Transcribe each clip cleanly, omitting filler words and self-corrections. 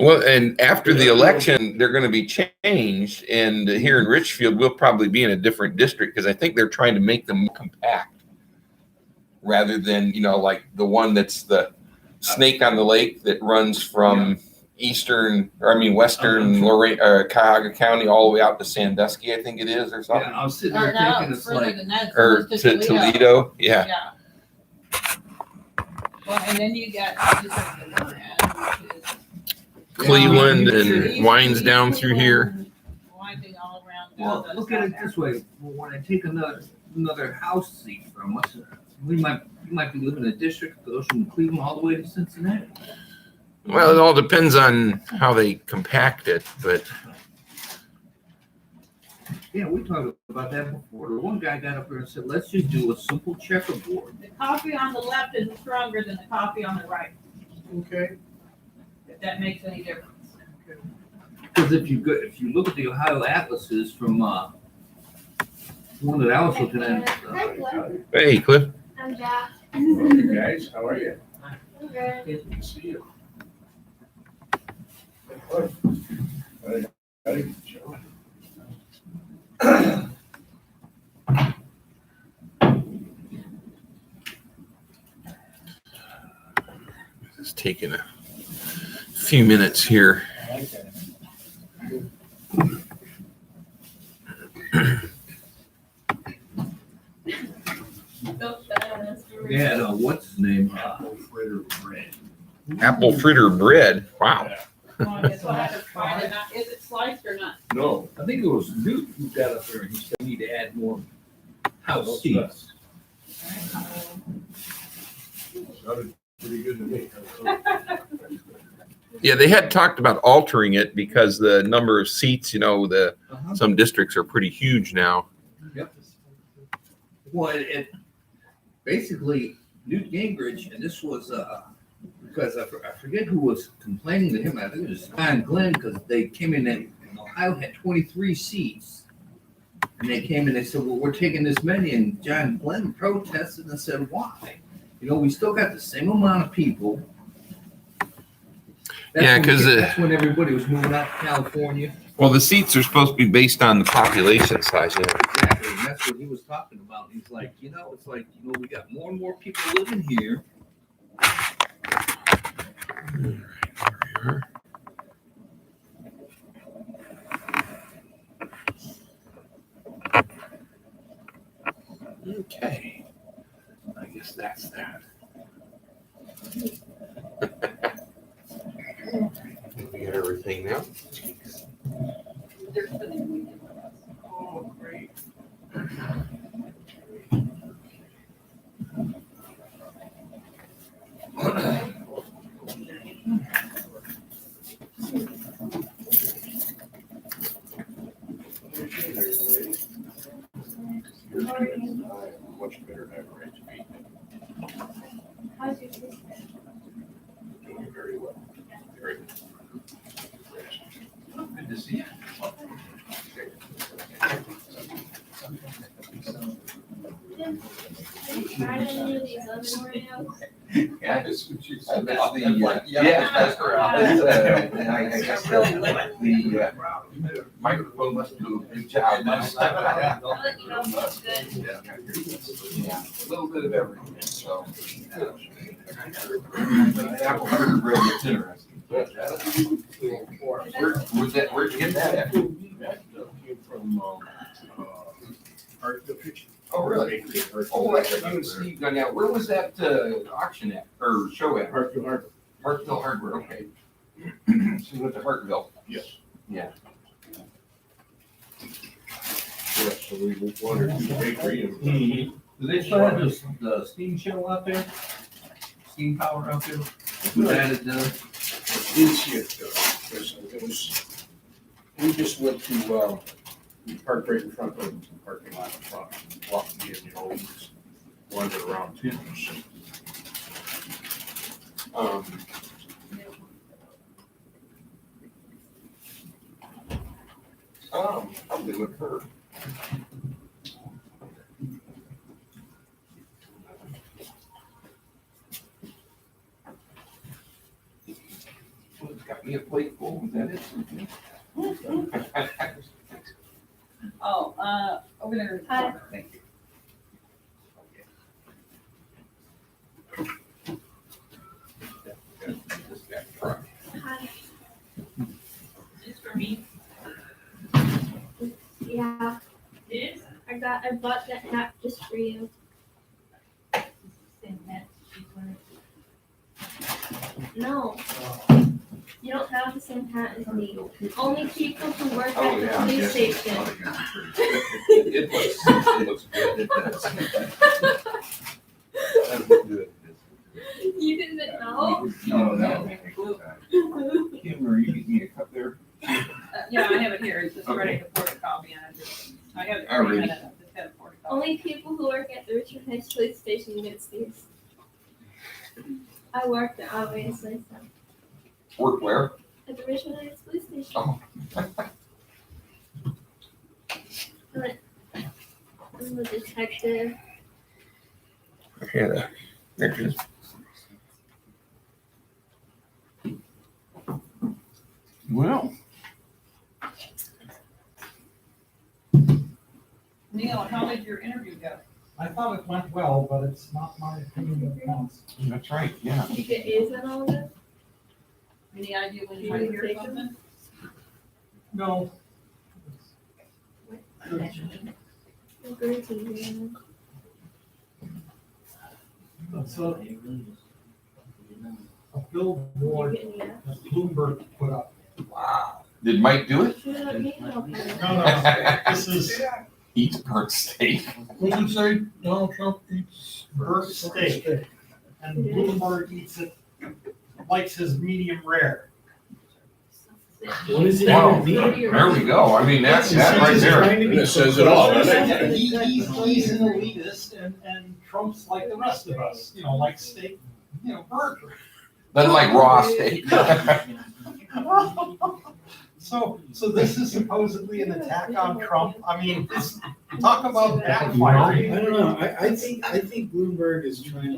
Well, and after the election, they're going to be changed. And here in Richfield, we'll probably be in a different district because I think they're trying to make them compact rather than, like the one that's the snake on the lake that runs from western Lorraine, Cuyahoga County all the way out to Sandusky, I think it is, or something. Yeah, I was sitting there thinking it's like, or to Toledo. Yeah. Yeah. Well, and then you got Cleveland and winds down through here. Winding all around. well, look at it this way. Well, when I take another house seat from us, we might be living in a district that goes from Cleveland all the way to Cincinnati. Well, it all depends on how they compact it, but Yeah, we talked about that before. The one guy got up there and said, let's just do a simple checkerboard. The coffee on the left is stronger than the coffee on the right, Okay. if that makes any difference. Because if you look at the Ohio atlases from one that I was looking at. hey, Cliff. I'm Jack. Hey guys, how are you? I'm good. Good to see you. Howdy, Joe. It's taking a few minutes here. Yeah, no, what's his name? Fritter bread. Apple fritter bread. Wow. Is it sliced or not? No. I think it was Newt who got up there and he said we need to add more house seats. Sounded pretty good to me. Yeah, they had talked about altering it because the number of seats, some districts are pretty huge now. Yep. Well, it basically Newt Gingrich, and this was because I forget who was complaining to him. I think it was John Glenn, because they came in and Ohio had 23 seats. And they came in and they said, well, we're taking this many. And John Glenn protested and said, why? We still got the same amount of people. That's when everybody was moving out to California. Well, the seats are supposed to be based on the population size. Exactly. And that's what he was talking about. He's like, it's like, we got more and more people living here. Okay. I guess that's that. We got everything now. Oh, great. Much better than I read to be. How's your sister? Doing very well. Very Good to see you. Have you tried any of these lemon Oreos? Yeah, that's what you said. That's that's correct. I guess the microphone must do a good job. I'll let you know if it's good. Yeah, a little bit of everything, so. Apple fritter bread is interesting. Where'd you get that at? Came from, Hartsville Kitchen. Oh, really? Oh, that's what you and Steve done out. Where was that auction at, or show at? Hartsville Hardware. Hartville Hardware, okay. So you went to Hartville. Yes. Yeah. Yeah, so we wandered through the bakery and. Do they still have the steam show out there? Steam power out there? That is done. Didn't see it, because it was, we just went to, we parked right in front of the parking lot in front, walked in, we just wandered around too. Probably with her. Got left me a plate full, was that it? Oh, over there. Hi. Thank you. Hi. Just for me. Yeah, It is. I bought that hat just for you. Same hat she's wearing. No. You don't have the same hat as me. Only people who work Oh, at the yeah. police yes. station. It looks good. It does. Good. You didn't know? No. Kim, are you getting me a cup there? Yeah, I have it here. It's just Okay. ready to pour the coffee and I have it. All right. Just gotta pour the coffee. Only people who work at the Richmond Heights Police Station gets these. I work there, obviously, so. Work where? At the Richmond Heights Police Station. Oh. I'm a detective. Yeah, there it is. Well, Neil, how did your interview go? I thought it went well, but it's not my opinion that counts. that's right, yeah. You get A's in all of it? Any idea when you might hear something? No. I'm going to, So a billboard yeah. that Bloomberg put up. Wow. Did Mike do it? Should have me help you. No, this is Eats burnt steak. What did you say, Donald Trump eats? burnt steak, and Bloomberg eats it, likes his medium rare. What is it Wow. even mean? There we go. I mean, that's that right there. That says it all, doesn't it? He's an elitist, and Trump's like the rest of us, like steak, burger. Doesn't like raw steak. So this is supposedly an attack on Trump. I mean, talk about I backfiring. don't know, I think Bloomberg is trying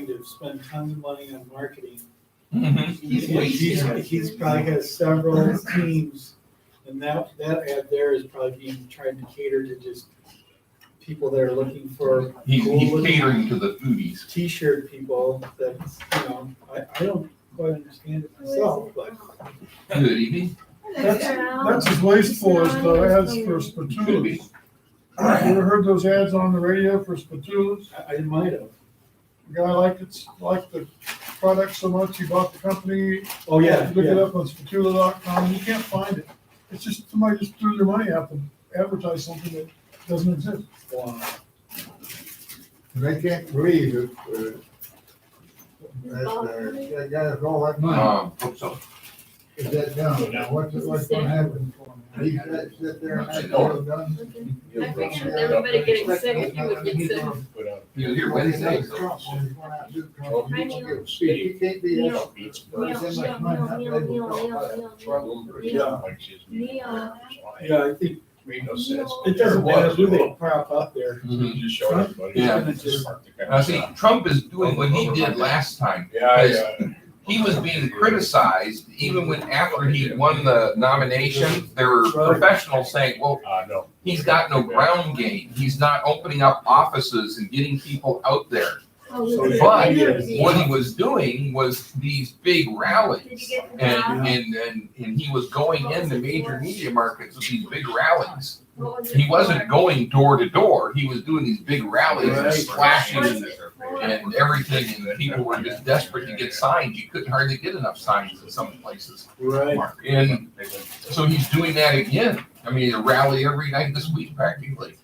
to spend tons of money on marketing. Mhm. He's probably got several teams, and that ad there is probably being tried to cater to just people that are looking for He's catering to the foodies. T-shirt people that, I don't quite understand it myself, but. Good evening. That's his waste for us, the ads for spatulas. You ever heard those ads on the radio for spatulas? I might have. The guy liked the product so much, he bought the company. Oh, yeah, Look it yeah. up on spatula.com, and you can't find it. It's just, somebody just threw their money out to advertise something that doesn't exist. Wow. They can't believe it, that guy's all that money, Hope so. is that done, now what's gonna happen? He sit there and have it all done. I figured with everybody getting sick, you would get sick. He was here Wednesday. He's So. going out and do Trump. I He know. can't get- he can't be that. Neil, Neil. Yeah, I think Made no sense. it doesn't matter who they prop up there. Mhm. Just showed everybody. Yeah. Just park the car. Now, see, Trump is doing what he did last time. Yeah. He was being criticized even when after he won the nomination, there were professionals saying, well, No. he's got no ground game. He's not opening up offices and getting people out there. But what he was doing was these big rallies. And he was going into major media markets with these big rallies. He wasn't going door to door. He was doing these big rallies and Right. splashing and everything. And people were just desperate to get signs. You couldn't hardly get enough signs in some places. Right. And so he's doing that again. I mean, a rally every night this week practically.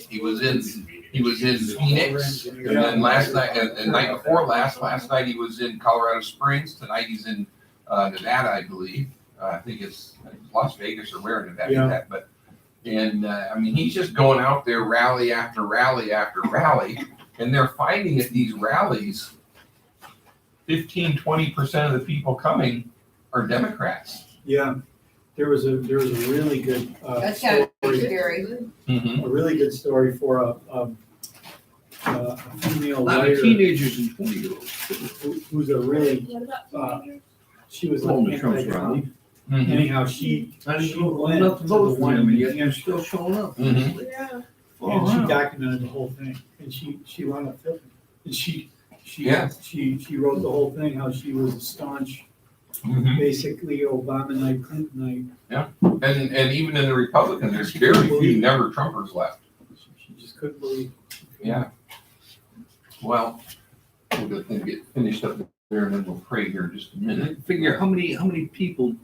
He was in Phoenix, and then last night, and the night before last night he was in Colorado Springs. Tonight he's in Nevada, I believe. I think it's Las Vegas or where in Nevada, Yeah. but. And I mean, he's just going out there rally after rally after rally, and they're finding at these rallies, 15-20% of the people coming are Democrats. Yeah, there was a really good That's kind of story, scary. Mm-hmm. a really good story for a female A lot of writer teenagers and 20-year-olds. who's a really What about teenagers? she was Going like to Trump's anti-Trump. rally. Mhm. Anyhow, she I she didn't know went enough to to the vote for one him, and in yet New you're Hampshire, still showing up. Mhm. Yeah. and she Wow. documented the whole thing, and she wound up filming. And she Yeah. wrote the whole thing, how she was a staunch, Mhm. basically Obama night, Clinton night. And even in the Republicans, there's very few never Trumpers left. She just couldn't believe. Yeah. Well, we'll go and get finished up there and then we'll pray here in just a minute. Figure how many people,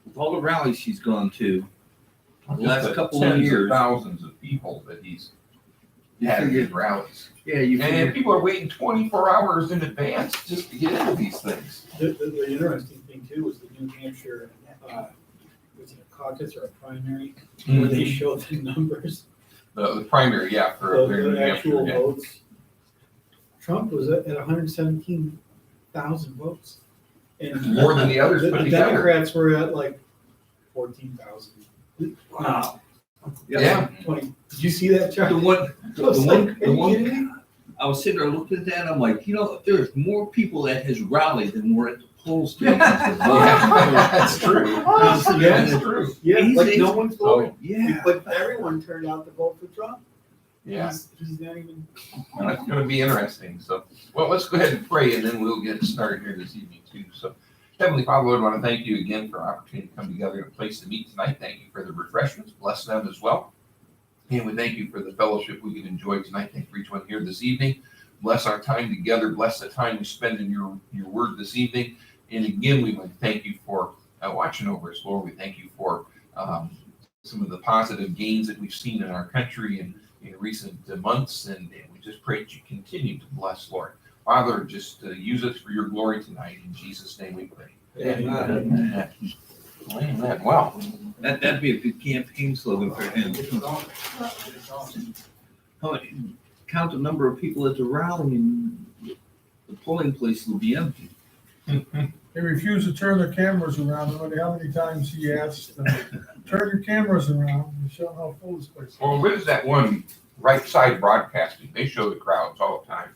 with all the rallies she's gone to, the last Just the couple of tens years. Thousands of people that he's You had in figure, his rallies. yeah, you And figure, people are waiting 24 hours in advance just to get into these things. The interesting thing too was the New Hampshire, was it a caucus or a primary, where they showed the numbers, The primary, yeah, for the up there in New the Hampshire, actual yeah. votes. Trump was at 117,000 votes. And More than the others the put together. Democrats were at like 14,000. wow. Yeah. 20, did you see that, The Charlie? one, I the was one, like, the are you one, kidding me? I was sitting there looking at that, I'm like, if there's more people at his rally than were at the poll stations. Yeah, that's true. Yeah. That's true. Yeah, He's- like no one's voting, Yeah. but everyone turned out to vote for Trump. Yeah, He's not even. well, it's going to be interesting. So, well, let's go ahead and pray and then we'll get started here this evening too. So, Heavenly Father, Lord, I want to thank you again for our opportunity to come together in a place to meet tonight. Thank you for the refreshments. Bless them as well. And we thank you for the fellowship we can enjoy tonight. Thank you for each one here this evening. Bless our time together. Bless the time we spend in your word this evening. And again, we want to thank you for watching over us, Lord. We thank you for some of the positive gains that we've seen in our country in recent months. And we just pray that you continue to bless, Lord. Father, just use us for your glory tonight. In Jesus' name we pray. Amen. Amen. Well, That'd be a good campaign slogan for him. How many, count the number of people at the rally and the polling place will be empty. They refuse to turn their cameras around, no matter how many times he asked them, turn your cameras around and show how full this place is. well, what is that one right side broadcasting? They show the crowds all the time.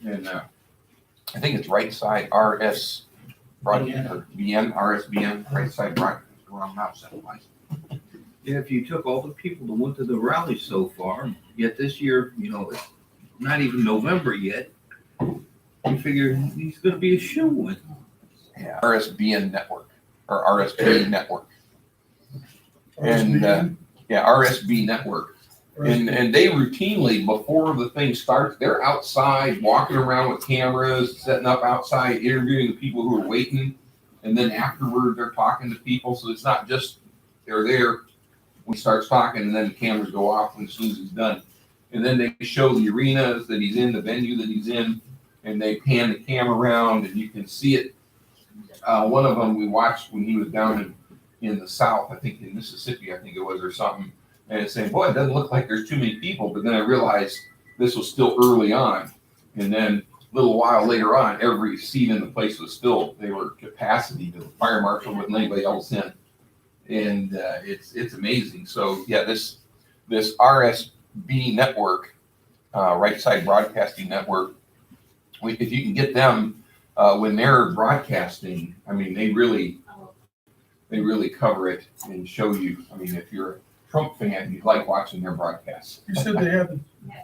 And I think it's right side RS broadcast or RSBN, right side broadcast. Wrong mouse otherwise. Yeah, if you took all the people that went to the rally so far, yet this year, it's not even November yet, you figure he's gonna be a shoe-in. Yeah, RSBN network or RSB network. And yeah, RSB network. And they routinely, before the thing starts, they're outside walking around with cameras, setting up outside, interviewing the people who are waiting. And then afterward, they're talking to people. So it's not just they're there when he starts talking and then the cameras go off as soon as he's done. And then they show the arenas that he's in, the venue that he's in, and they pan the camera around and you can see it. One of them we watched when he was down in the South, I think in Mississippi, I think it was, or something. And it's saying, boy, it doesn't look like there's too many people. But then I realized this was still early on. And then a little while later on, every seat in the place was filled. They were capacity. The fire marshal wouldn't let anybody else in. And it's amazing. So yeah, this RSB network, Right Side Broadcasting Network, if you can get them when they're broadcasting, I mean, they really cover it and show you. I mean, if you're a Trump fan, you'd like watching their broadcasts. He said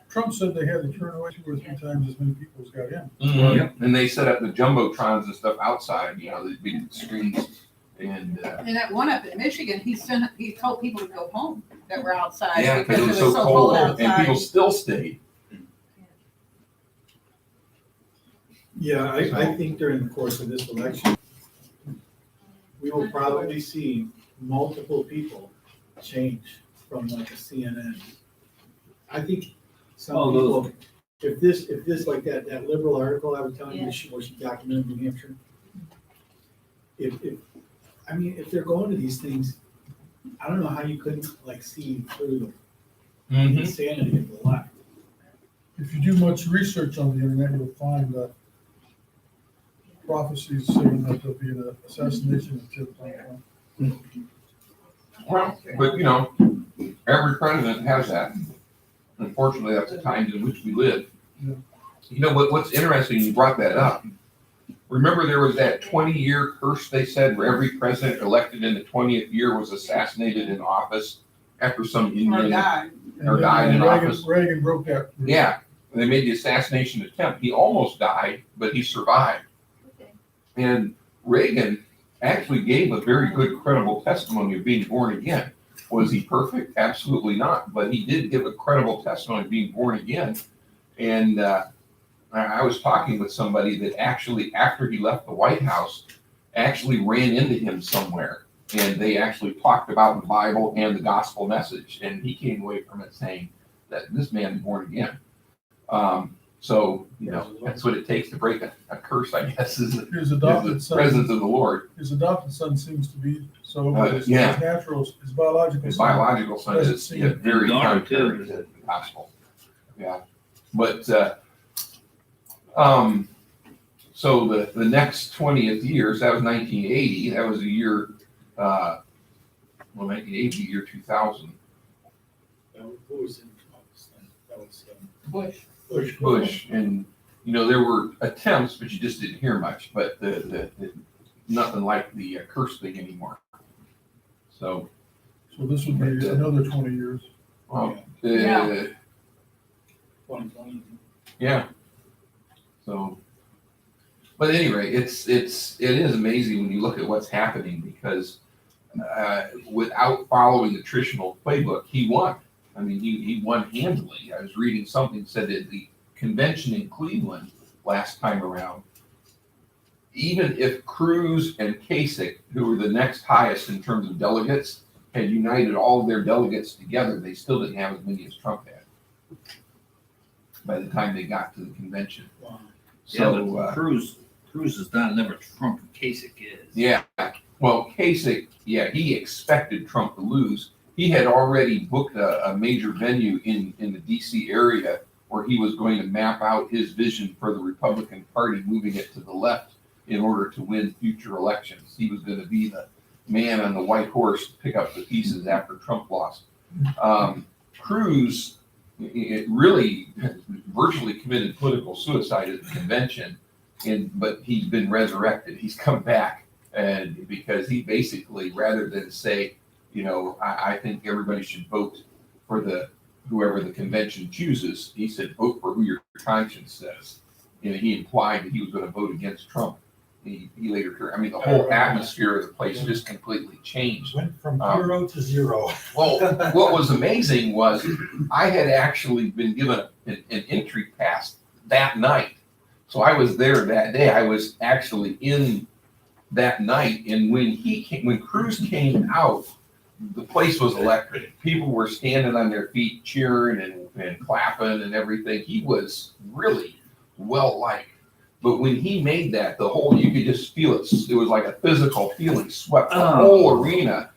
Trump said they had to turn away 2 or 3 times as many people as got in. Mm-hmm. Yep. And they set up the jumbotrons and stuff outside, the big screens. And And that one up in Michigan, he told people to go home that were outside yeah, because because it was so cold, and people outside. still stayed. Yeah, I think during the course of this election, we will probably see multiple people change from like a CNN. I think some people, if this like that liberal article I was telling you, where she documented New Hampshire, if they're going to these things, I don't know how you couldn't like see through the insanity of the left. If you do much research on the internet, you'll find prophecies saying that there'll be an assassination attempt on Trump. Well, but every president has that. Unfortunately, that's the times in which we live. Yeah. What's interesting, you brought that up. remember there was that 20-year curse, they said, where every president elected in the 20th year was assassinated in office after some Or Indian died. or died in office. Reagan broke that. Yeah, and they made the assassination attempt. He almost died, but he survived. Okay. And Reagan actually gave a very good, credible testimony of being born again. Was he perfect? Absolutely not. But he did give a credible testimony of being born again. And I was talking with somebody that actually, after he left the White House, actually ran into him somewhere. And they actually talked about the Bible and the gospel message. And he came away from it saying that this man is born again. So, that's what it takes to break a curse, I guess, is His the adopted son, presence of the Lord. his adopted son seems to be so, but his yeah. natural, his biological His son. biological son Doesn't is seem- very Daughter, contrary too. to the gospel. Yeah, but, so the next 20th years, that was 1980, that was a year, 1980, year 2000. Who was in office then? That was Bush. Bush, and, there were attempts, but you just didn't hear much, but nothing like the curse thing anymore. So, So this would be another 20 years. well, Yeah. 2020. Yeah. So, but at any rate, it is amazing when you look at what's happening because without following the traditional playbook, he won. I mean, he won handily. I was reading something said that the convention in Cleveland last time around, even if Cruz and Kasich, who were the next highest in terms of delegates, had united all of their delegates together, they still didn't have as many as Trump had by the time they got to the convention. Wow. So, Cruz is not never Trump and Kasich is. yeah, well, Kasich, he expected Trump to lose. He had already booked a major venue in the DC area where he was going to map out his vision for the Republican Party, moving it to the left in order to win future elections. He was going to be the man on the white horse to pick up the pieces after Trump lost. Cruz, it really virtually committed political suicide at the convention, but he's been resurrected. He's come back, and because he basically, rather than say, I think everybody should vote for whoever the convention chooses, he said, vote for who your conscience says. He implied that he was going to vote against Trump. He later, the whole atmosphere of the place just completely changed. Went from hero to zero. Well, what was amazing was I had actually been given an entry pass that night. So I was there that day. I was actually in that night. And when Cruz came out, the place was electric. People were standing on their feet cheering and clapping and everything. He was really well liked. But when he made that, you could just feel it. It was like a physical feeling swept the whole arena.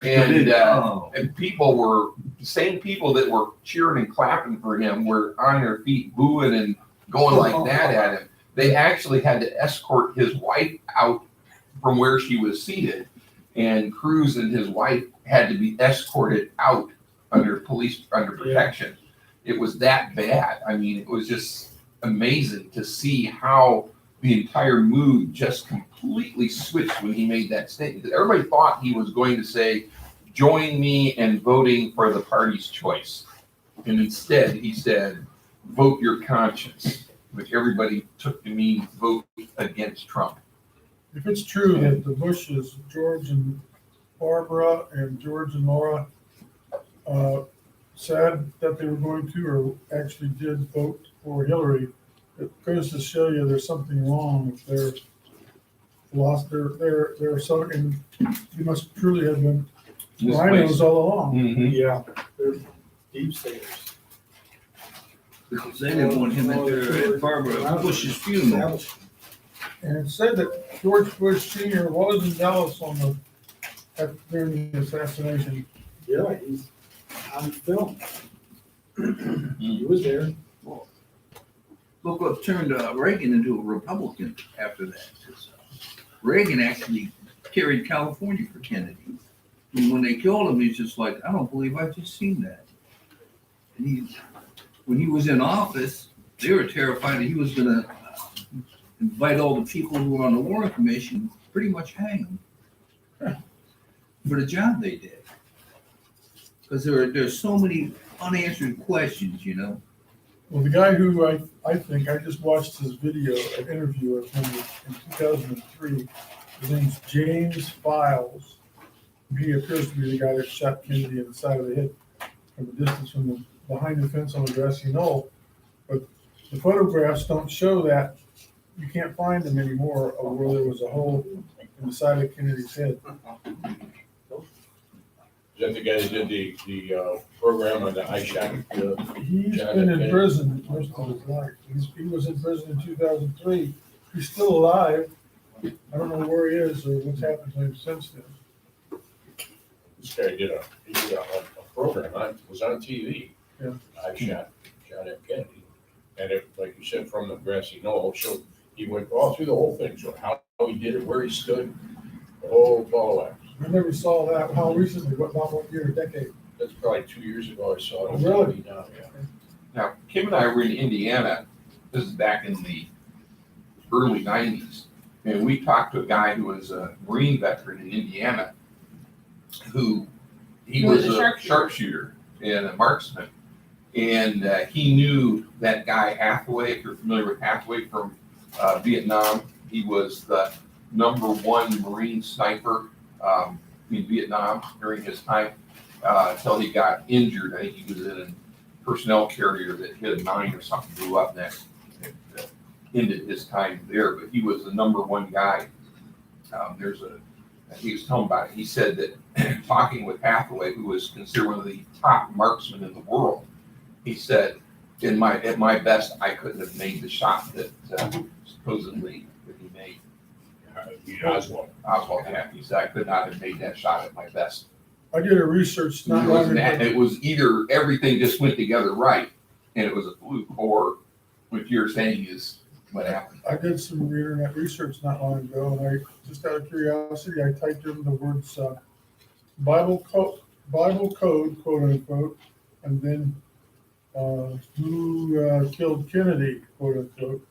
And people were, the same people that were cheering and clapping for him were on their feet booing and going like that at him. They actually had to escort his wife out from where she was seated. And Cruz and his wife had to be escorted out under protection. It was that bad. I mean, it was just amazing to see how the entire mood just completely switched when he made that statement. Everybody thought he was going to say, join me in voting for the party's choice. And instead he said, vote your conscience, which everybody took to mean vote against Trump. If it's true that the Bushes, George and Barbara and George and Laura, said that they were going to, or actually did vote for Hillary, it goes to show you there's something wrong with their so, and you must truly have been This rhinos place- all along. Mhm. Yeah, they're deep staters. Because they didn't want him at their, at Barbara Bush's funeral. And it said that George Bush Sr. was in Dallas during the assassination. Yeah, he's on film. He was there. Look what turned Reagan into a Republican after that. Reagan actually carried California for Kennedy. And when they killed him, he's just like, I don't believe I just seen that. And when he was in office, they were terrified that he was gonna invite all the people who were on the Warren Commission, pretty much hang them for the job they did. Because there's so many unanswered questions, you know? Well, the guy who I think, I just watched his video, an interview of him in 2003. His name's James Files. He appears to be the guy that shot Kennedy in the side of the head from a distance from behind the fence on the grassy knoll. But the photographs don't show that. You can't find them anymore of where there was a hole in the side of Kennedy's head. Is that the guy that did the program on the iShot? He's been in prison most of his life. He was in prison in 2003. He's still alive. I don't know where he is or what's happened to him since then. This guy did a program was on TV. Yeah. iShot John F. Kennedy. And it, like you said, from the grassy knoll, showed, he went all through the whole thing, showed how he did it, where he stood, the whole ball of wax. I never saw that. How recently? About what year, decade? That's probably 2 years ago I saw it on Really? TV now, yeah. Now, Kim and I were in Indiana, this is back in the early 90s, and we talked to a guy who was a Marine veteran in Indiana, he He was was a a sharpshooter and a marksman. And he knew that guy Hathaway, if you're familiar with Hathaway from Vietnam. He was the #1 Marine sniper in Vietnam during his time until he got injured. I think he was in a personnel carrier that hit a mine or something, blew up next. It ended his time there, but he was the #1 guy. He was telling about it. He said that talking with Hathaway, who was considered one of the top marksmen in the world, he said, at my best, I couldn't have made the shot that supposedly that he made. Oswald. Oswald, yeah. He said, I could not have made that shot at my best. I did a research not long ago. It was either everything just went together right, and it was a fluke, or what you're saying is what happened. I did some internet research not long ago, and I just out of curiosity, I typed in the words Bible code, quote unquote, and then who killed Kennedy, quote unquote,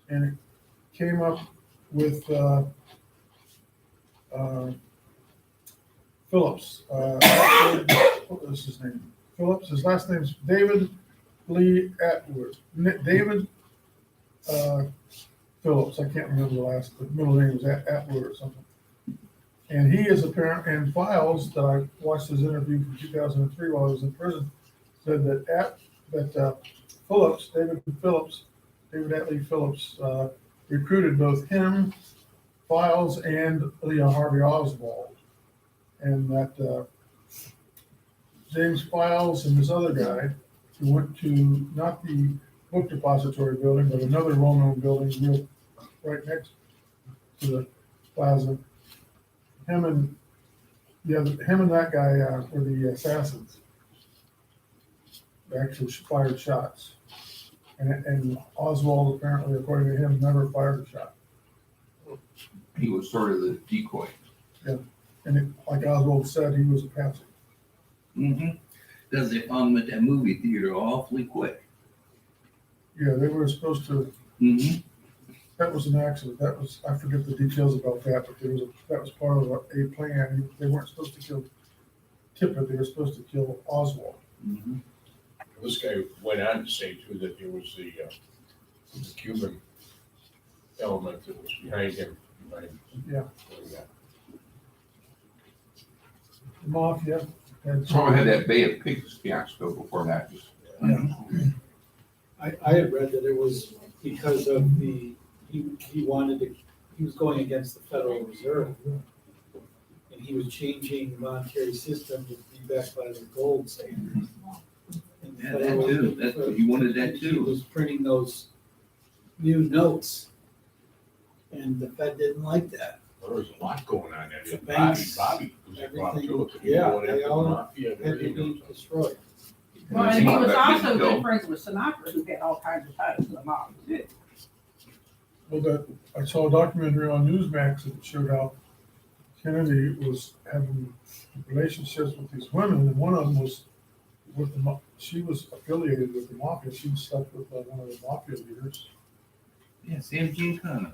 and it came up with Phillips. What was his name? Phillips. His last name's David Lee Atwood. David Phillips. I can't remember the middle name was Atwood or something. And he is apparent in files that I watched his interview from 2003 while I was in prison, said that Phillips, David Atlee Phillips, recruited both him, Files, and Leon Harvey Oswald. And that James Files and this other guy who went to not the book depository building, but another well-known building right next to the plaza. Him and that guy were the assassins. They actually fired shots. And Oswald, apparently, according to him, never fired a shot. He was sort of the decoy. And like Oswald said, he was a patsy. Mm-hmm. Because they found him at that movie theater awfully quick. Yeah, they were supposed to. Mm-hmm. That was an accident. I forget the details about that, but that was part of a plan. They weren't supposed to kill Tippit. They were supposed to kill Oswald. Mm-hmm. This guy went on to say too that there was the Cuban element that was behind him. Yeah. The mafia. So we had that Bay of Pigs fiasco before that. I had read that it was because of he was going against the Federal Reserve. And he was changing the monetary system to be backed by the gold standard. And the Yeah, that Federal- too. He wanted that He too. was printing those new notes. And the Fed didn't like that. There was a lot going on there. The banks, Bobby was involved everything, too. yeah, Going they after the all mafia and had to everything. be destroyed. Well, and he was That also bill. good friends with Sinatra, who had all kinds of ties to the mob too. Well, I saw a documentary on Newsmax that showed how Kennedy was having relationships with these women, and one of them was she was affiliated with the mafia. She was stuck with one of the mafia leaders. Yeah, Sam Giancana.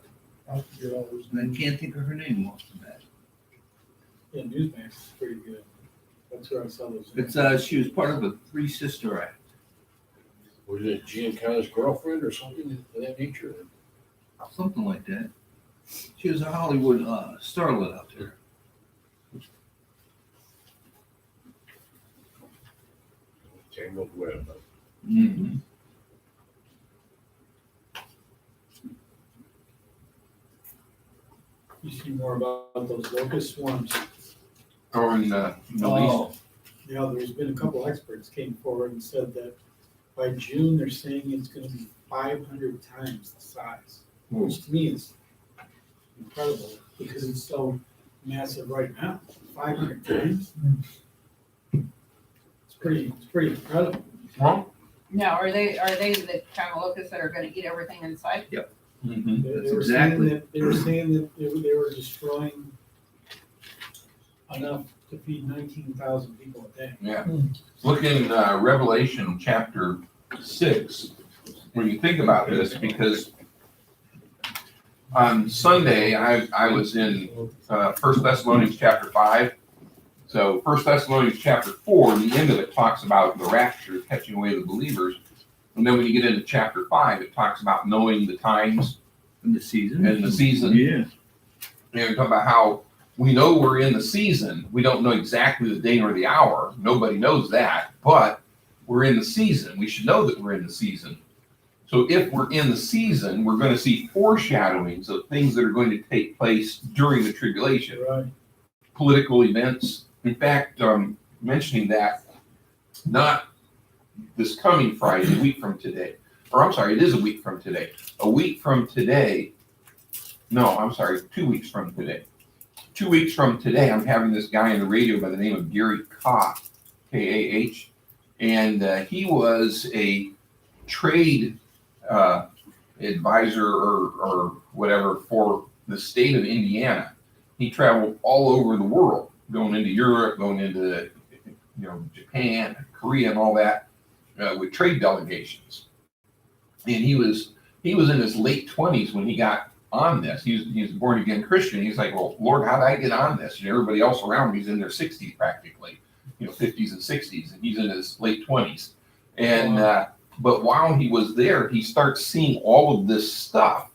I forget all those And I names. can't think of her name off the bat. Yeah, Newsmax is pretty good. That's where I saw those. It's, she was part of a Three Sister Act. Was it Giancarlo's girlfriend or something of that nature? Something like that. She was a Hollywood starlet out there. Tangled web. Mm-hmm. You see more about those locust swarms. Or in the Middle East. Yeah, there's been a couple experts came forward and said that by June, they're saying it's gonna be 500 times the size, which to me is incredible because it's so massive right now. 500 times? It's pretty incredible. Well, Now, are they the kind of locusts that are gonna eat everything in sight? mhm. They That's were exactly- saying that, they were saying that they were destroying enough to feed 19,000 people a day. Yeah. Look in Revelation chapter 6, when you think about this, because on Sunday, I was in 1 Thessalonians chapter 5. So 1 Thessalonians chapter 4, the end of it talks about the rapture, catching away the believers. And then when you get into chapter 5, it talks about knowing the times In the season. and the season. Yeah. And we talk about how we know we're in the season. We don't know exactly the day or the hour. Nobody knows that, but we're in the season. We should know that we're in the season. So if we're in the season, we're going to see foreshadowings of things that are going to take place during the tribulation. Right. Political events. In fact, mentioning that, not this coming Friday, a week from today, or I'm sorry, it is a week from today. A week from today, no, I'm sorry, 2 weeks from today. 2 weeks from today, I'm having this guy on the radio by the name of Gary Koch, K-A-H, and he was a trade advisor or whatever for the state of Indiana. He traveled all over the world, going into Europe, going into Japan, Korea, and all that with trade delegations. And he was in his late 20s when he got on this. He was a born again Christian. He's like, well, Lord, how did I get on this? And everybody else around me is in their 60s practically, 50s and 60s, and he's in his late 20s. And but while he was there, he starts seeing all of this stuff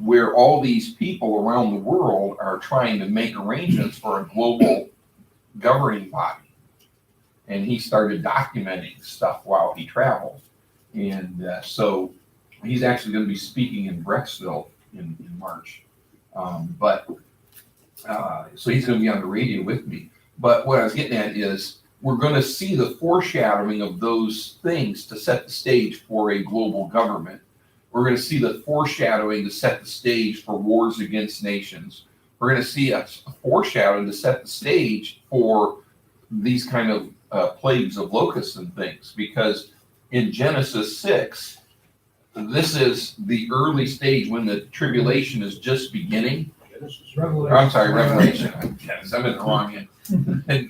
where all these people around the world are trying to make arrangements for a global governing body. And he started documenting stuff while he traveled. And so he's actually going to be speaking in Brecksville in March. So he's going to be on the radio with me. But what I was getting at is we're going to see the foreshadowing of those things to set the stage for a global government. We're going to see the foreshadowing to set the stage for wars against nations. We're going to see a foreshadowing to set the stage for these kind of plagues of locusts and things. Because in Genesis 6, this is the early stage when the tribulation is just beginning. Or, I'm sorry, Revelation. Yes, I'm in the wrong end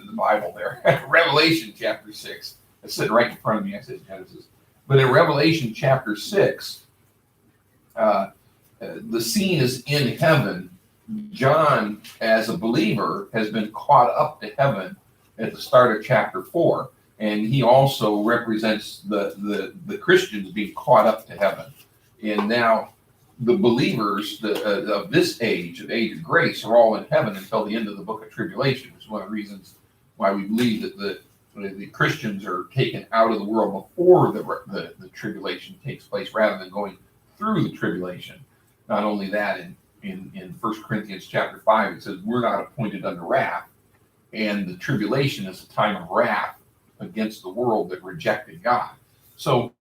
of the Bible there. Revelation chapter 6. It's sitting right in front of me. I said Genesis. But in Revelation chapter 6, the scene is in heaven. John, as a believer, has been caught up to heaven at the start of chapter 4. And he also represents the Christians being caught up to heaven. And now the believers of this age, of age of grace, are all in heaven until the end of the book of tribulation, which is one of the reasons why we believe that the Christians are taken out of the world before the tribulation takes place, rather than going through the tribulation. Not only that, in 1 Corinthians chapter 5, it says we're not appointed unto wrath, and the tribulation is a time of wrath against the world that rejected God. So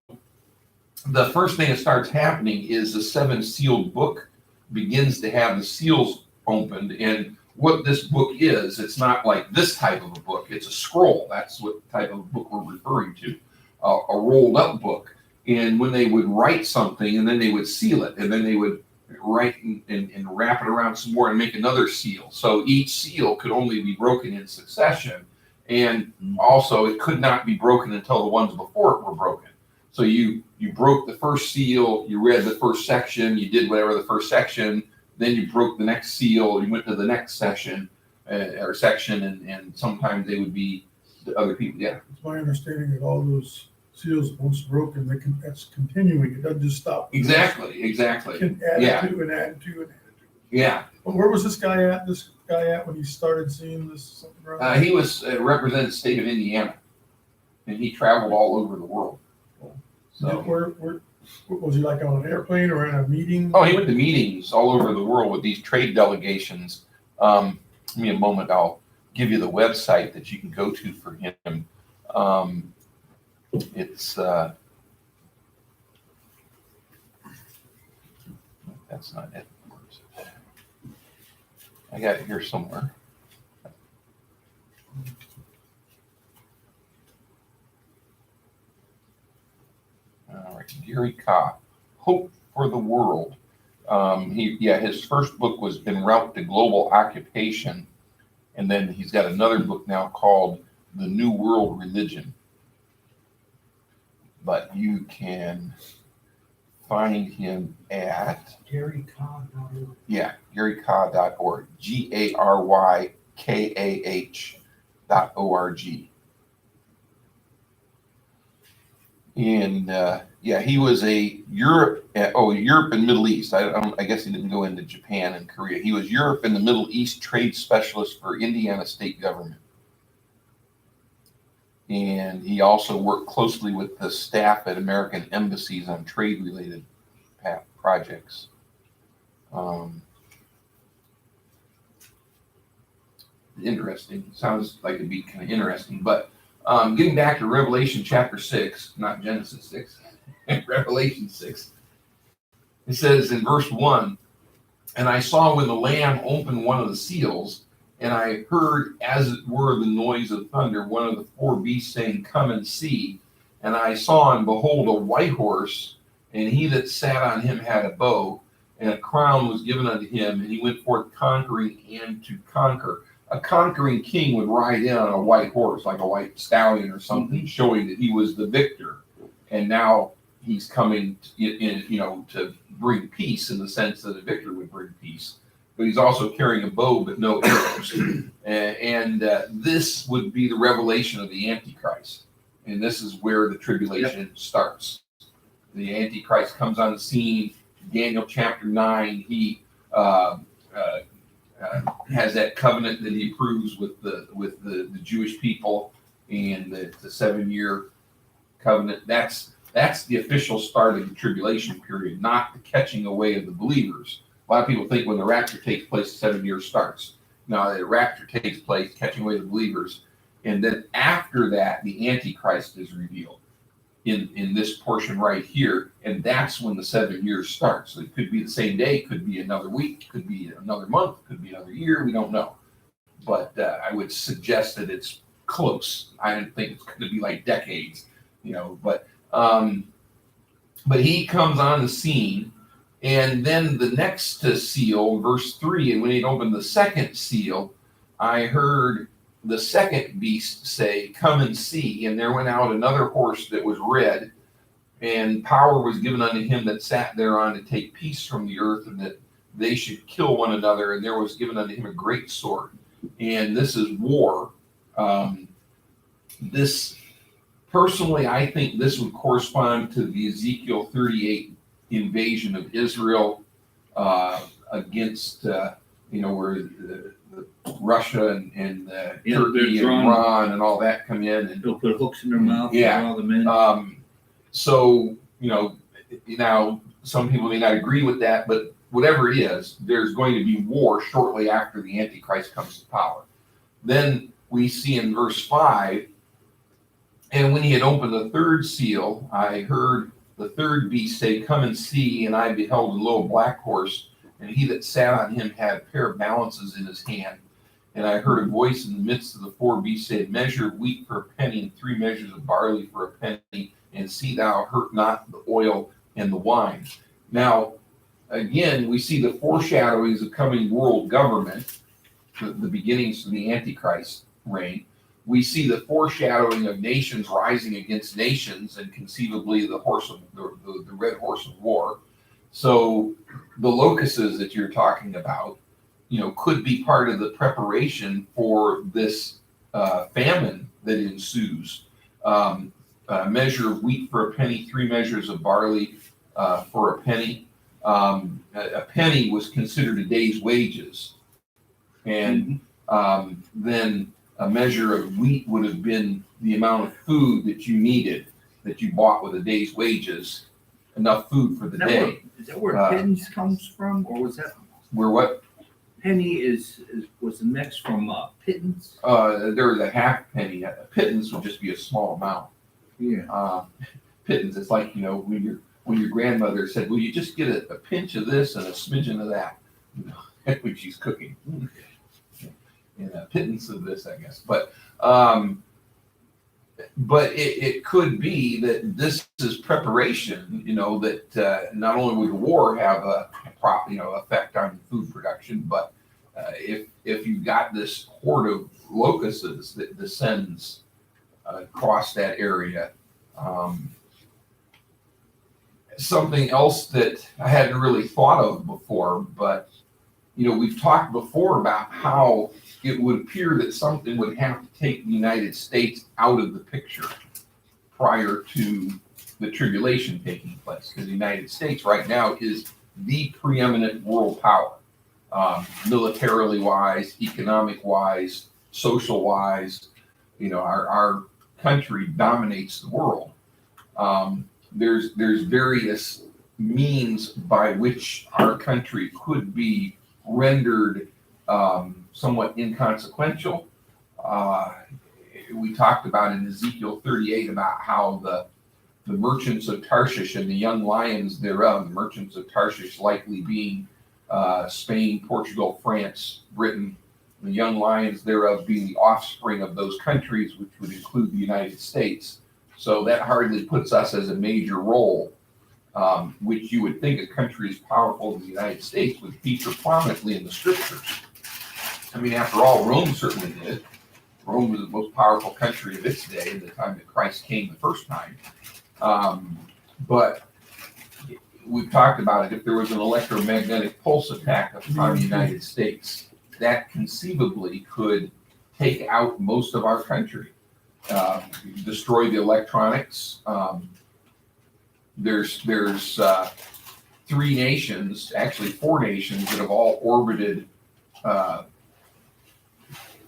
the first thing that starts happening is the seven sealed book begins to have the seals opened. And what this book is, it's not like this type of a book. It's a scroll. That's what type of book we're referring to. A rolled up book. And when they would write something and then they would seal it, and then they would write and wrap it around some more and make another seal. So each seal could only be broken in succession. And also it could not be broken until the ones before it were broken. So you you broke the first seal, you read the first section, you did whatever the first section, then you broke the next seal, you went to the next session or section, and sometimes they would be the other people. Yeah, It's my understanding that all those seals, once broken, that's continuing. It doesn't just stop. exactly. Can add Yeah. to and add to and add to. Yeah, But where was this guy at when he started seeing this? Something around he was represented the state of Indiana, and he traveled all over the world. So, Where was he, like on an airplane or in a meeting? oh, he went to meetings all over the world with these trade delegations. Give me a moment. I'll give you the website that you can go to for him. It's that's not it. I got it here somewhere. All right, Gary Ka, Hope for the World. His first book was En Route to Global Occupation, and then he's got another book now called The New World Religion. But you can find him at GaryCah.org. GaryKah.org, GaryKah.org. And he was a Europe and Middle East. I guess he didn't go into Japan and Korea. He was Europe and the Middle East trade specialist for Indiana state government. And he also worked closely with the staff at American embassies on trade-related projects. Interesting. Sounds like it'd be kind of interesting. But getting back to Revelation chapter 6, not Genesis 6, Revelation 6, it says in verse 1, "And I saw when the Lamb opened one of the seals, and I heard, as it were, the noise of thunder, one of the four beasts saying, 'Come and see.' And I saw, and behold, a white horse, and he that sat on him had a bow, and a crown was given unto him, and he went forth conquering and to conquer." A conquering king would ride in on a white horse, like a white stallion or something, showing that he was the victor. And now he's coming to bring peace, in the sense that a victor would bring peace. But he's also carrying a bow, but no arrows. and this would be the revelation of the Antichrist. And this is where the tribulation starts. The Antichrist comes on the scene. Daniel chapter 9, he has that covenant that he approves with the Jewish people, and the 7-year covenant. That's the official start of the tribulation period, not the catching away of the believers. A lot of people think when the rapture takes place, the 7 years starts. No, the rapture takes place, catching away the believers, and then after that, the Antichrist is revealed in this portion right here, and that's when the 7 years starts. So it could be the same day, could be another week, could be another month, could be another year. We don't know, but I would suggest that it's close. I don't think it's going to be like decades, But he comes on the scene. And then the next seal, verse 3, and when he opened the second seal, I heard the second beast say, "Come and see." And there went out another horse that was red, and power was given unto him that sat thereon to take peace from the earth, and that they should kill one another. And there was given unto him a great sword. And this is war. Personally, I think this would correspond to the Ezekiel 38 invasion of Israel against, where Russia and Turkey and Iran and all that come in. And They'll put hooks in their mouth. Yeah. And all the men. Now some people may not agree with that, but whatever it is, there's going to be war shortly after the Antichrist comes to power. Then we see in verse 5, "And when he had opened the third seal, I heard the third beast say, 'Come and see.' And I beheld a little black horse, and he that sat on him had a pair of balances in his hand. And I heard a voice in the midst of the four beasts say, 'Measure wheat for a penny, and 3 measures of barley for a penny, and see thou hurt not the oil and the wine.'" Now, again, we see the foreshadowings of coming world government, the beginnings of the Antichrist reign. we see the foreshadowing of nations rising against nations, and conceivably the red horse of war. So the locusts that you're talking about, could be part of the preparation for this famine that ensues. A measure of wheat for a penny, 3 measures of barley for a penny. A penny was considered a day's wages. And then a measure of wheat would have been the amount of food that you needed, that you bought with a day's wages, enough food for the day. Is that where pittance comes from, or was that? Where what? Penny was the mix from pittance? There was a half penny. A pittance would just be a small amount. Yeah. Pittance, it's like, when your grandmother said, "Will you just get a pinch of this and a smidgen of that?" When she's cooking. And a pittance of this, I guess. But it could be that this is preparation, that not only would war have a effect on food production, but if you've got this horde of locusts that descends across that area. Something else that I hadn't really thought of before, but we've talked before about how it would appear that something would have to take the United States out of the picture prior to the tribulation taking place, because the United States right now is the preeminent world power, militarily wise, economic wise, social wise. Our country dominates the world. There's various means by which our country could be rendered somewhat inconsequential. We talked about in Ezekiel 38 about how the merchants of Tarshish and the young lions thereof, the merchants of Tarshish likely being Spain, Portugal, France, Britain, the young lions thereof being the offspring of those countries, which would include the United States. So that hardly puts us as a major role, which you would think a country as powerful as the United States would feature prominently in the scriptures. I mean, after all, Rome certainly did. Rome was the most powerful country of its day at the time that Christ came the first time. But we've talked about it. If there was an electromagnetic pulse attack upon the United States, that conceivably could take out most of our country, destroy the electronics. There's 3 nations, actually 4 nations, that have all orbited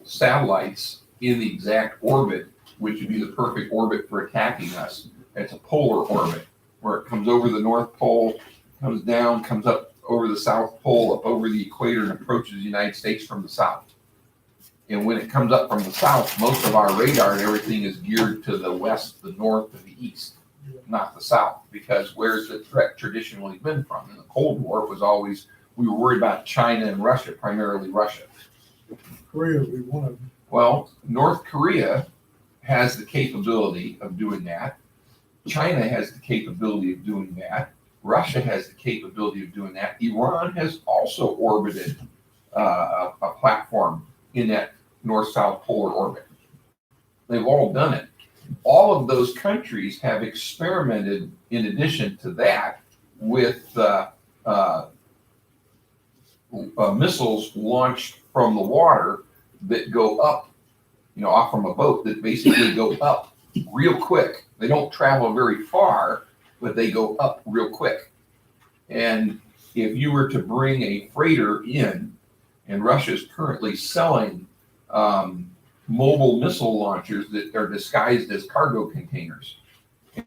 satellites in the exact orbit, which would be the perfect orbit for attacking us. It's a polar orbit, where it comes over the North Pole, comes down, comes up over the South Pole, up over the equator, and approaches the United States from the south. And when it comes up from the south, most of our radar and everything is geared to the west, the north, and the east, not the south, because where's the threat traditionally been from? In the Cold War, it was always, we were worried about China and Russia, primarily Russia. Korea would be one of them. Well, North Korea has the capability of doing that. China has the capability of doing that. Russia has the capability of doing that. Iran has also orbited a platform in that north-south polar orbit. They've all done it. All of those countries have experimented, in addition to that, with missiles launched from the water that go up, off from a boat, that basically go up real quick. They don't travel very far, but they go up real quick. And if you were to bring a freighter in, and Russia's currently selling mobile missile launchers that are disguised as cargo containers.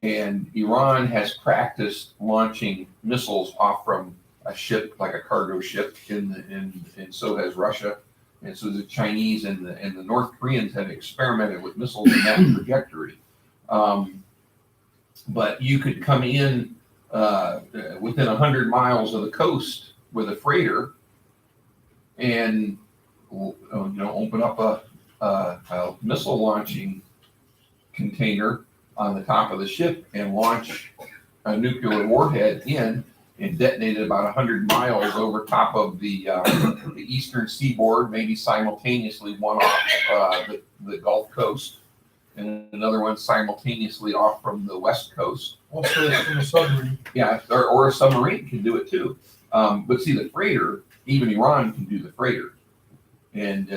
And Iran has practiced launching missiles off from a ship, like a cargo ship, and so has Russia. And so the Chinese and the North Koreans have experimented with missiles in that trajectory. But you could come in within 100 miles of the coast with a freighter and open up a missile launching container on the top of the ship and launch a nuclear warhead in, and detonated about 100 miles over top of the eastern seaboard, maybe simultaneously one off the Gulf Coast and another one simultaneously off from the West Coast. Also from a submarine. Yeah, or a submarine can do it too. But see, the freighter, even Iran can do the freighter. And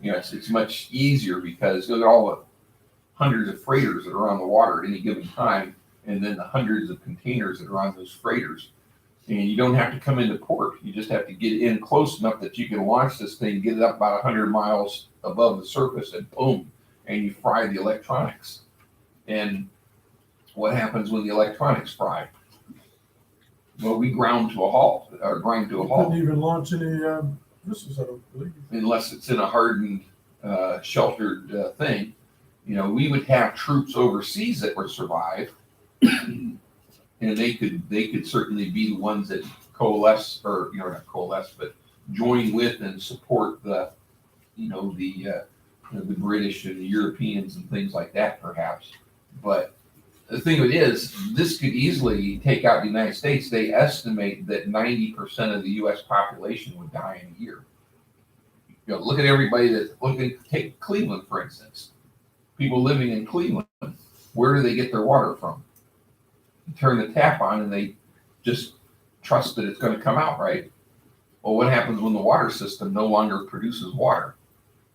it's much easier because look at all the hundreds of freighters that are on the water at any given time, and then the hundreds of containers that are on those freighters. And you don't have to come into port. You just have to get in close enough that you can launch this thing, get it up about 100 miles above the surface, and boom, and you fry the electronics. And what happens when the electronics fry? Well, we grind to a halt. Couldn't even launch any missiles, I don't believe. Unless it's in a hardened, sheltered thing. We would have troops overseas that would survive, and they could certainly be the ones that coalesce, or not coalesce, but join with and support the British and the Europeans and things like that, perhaps. But the thing of it is, this could easily take out the United States. They estimate that 90% of the U.S. population would die in a year. Look at everybody take Cleveland, for instance. People living in Cleveland, where do they get their water from? You turn the tap on and they just trust that it's going to come out, right? Well, what happens when the water system no longer produces water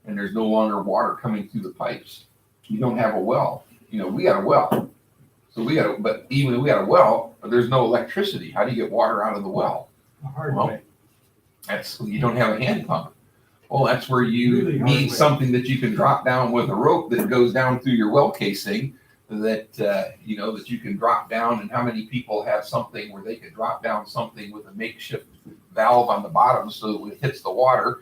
and there's no longer water coming through the pipes? You don't have a well. We got a well. But even if we got a well, but there's no electricity. How do you get water out of the well? You don't have a hand pump. Well, that's where you need something that you can drop down with a rope that goes down through your well casing that, that you can drop down. And how many people have something where they could drop down something with a makeshift valve on the bottom so that when it hits the water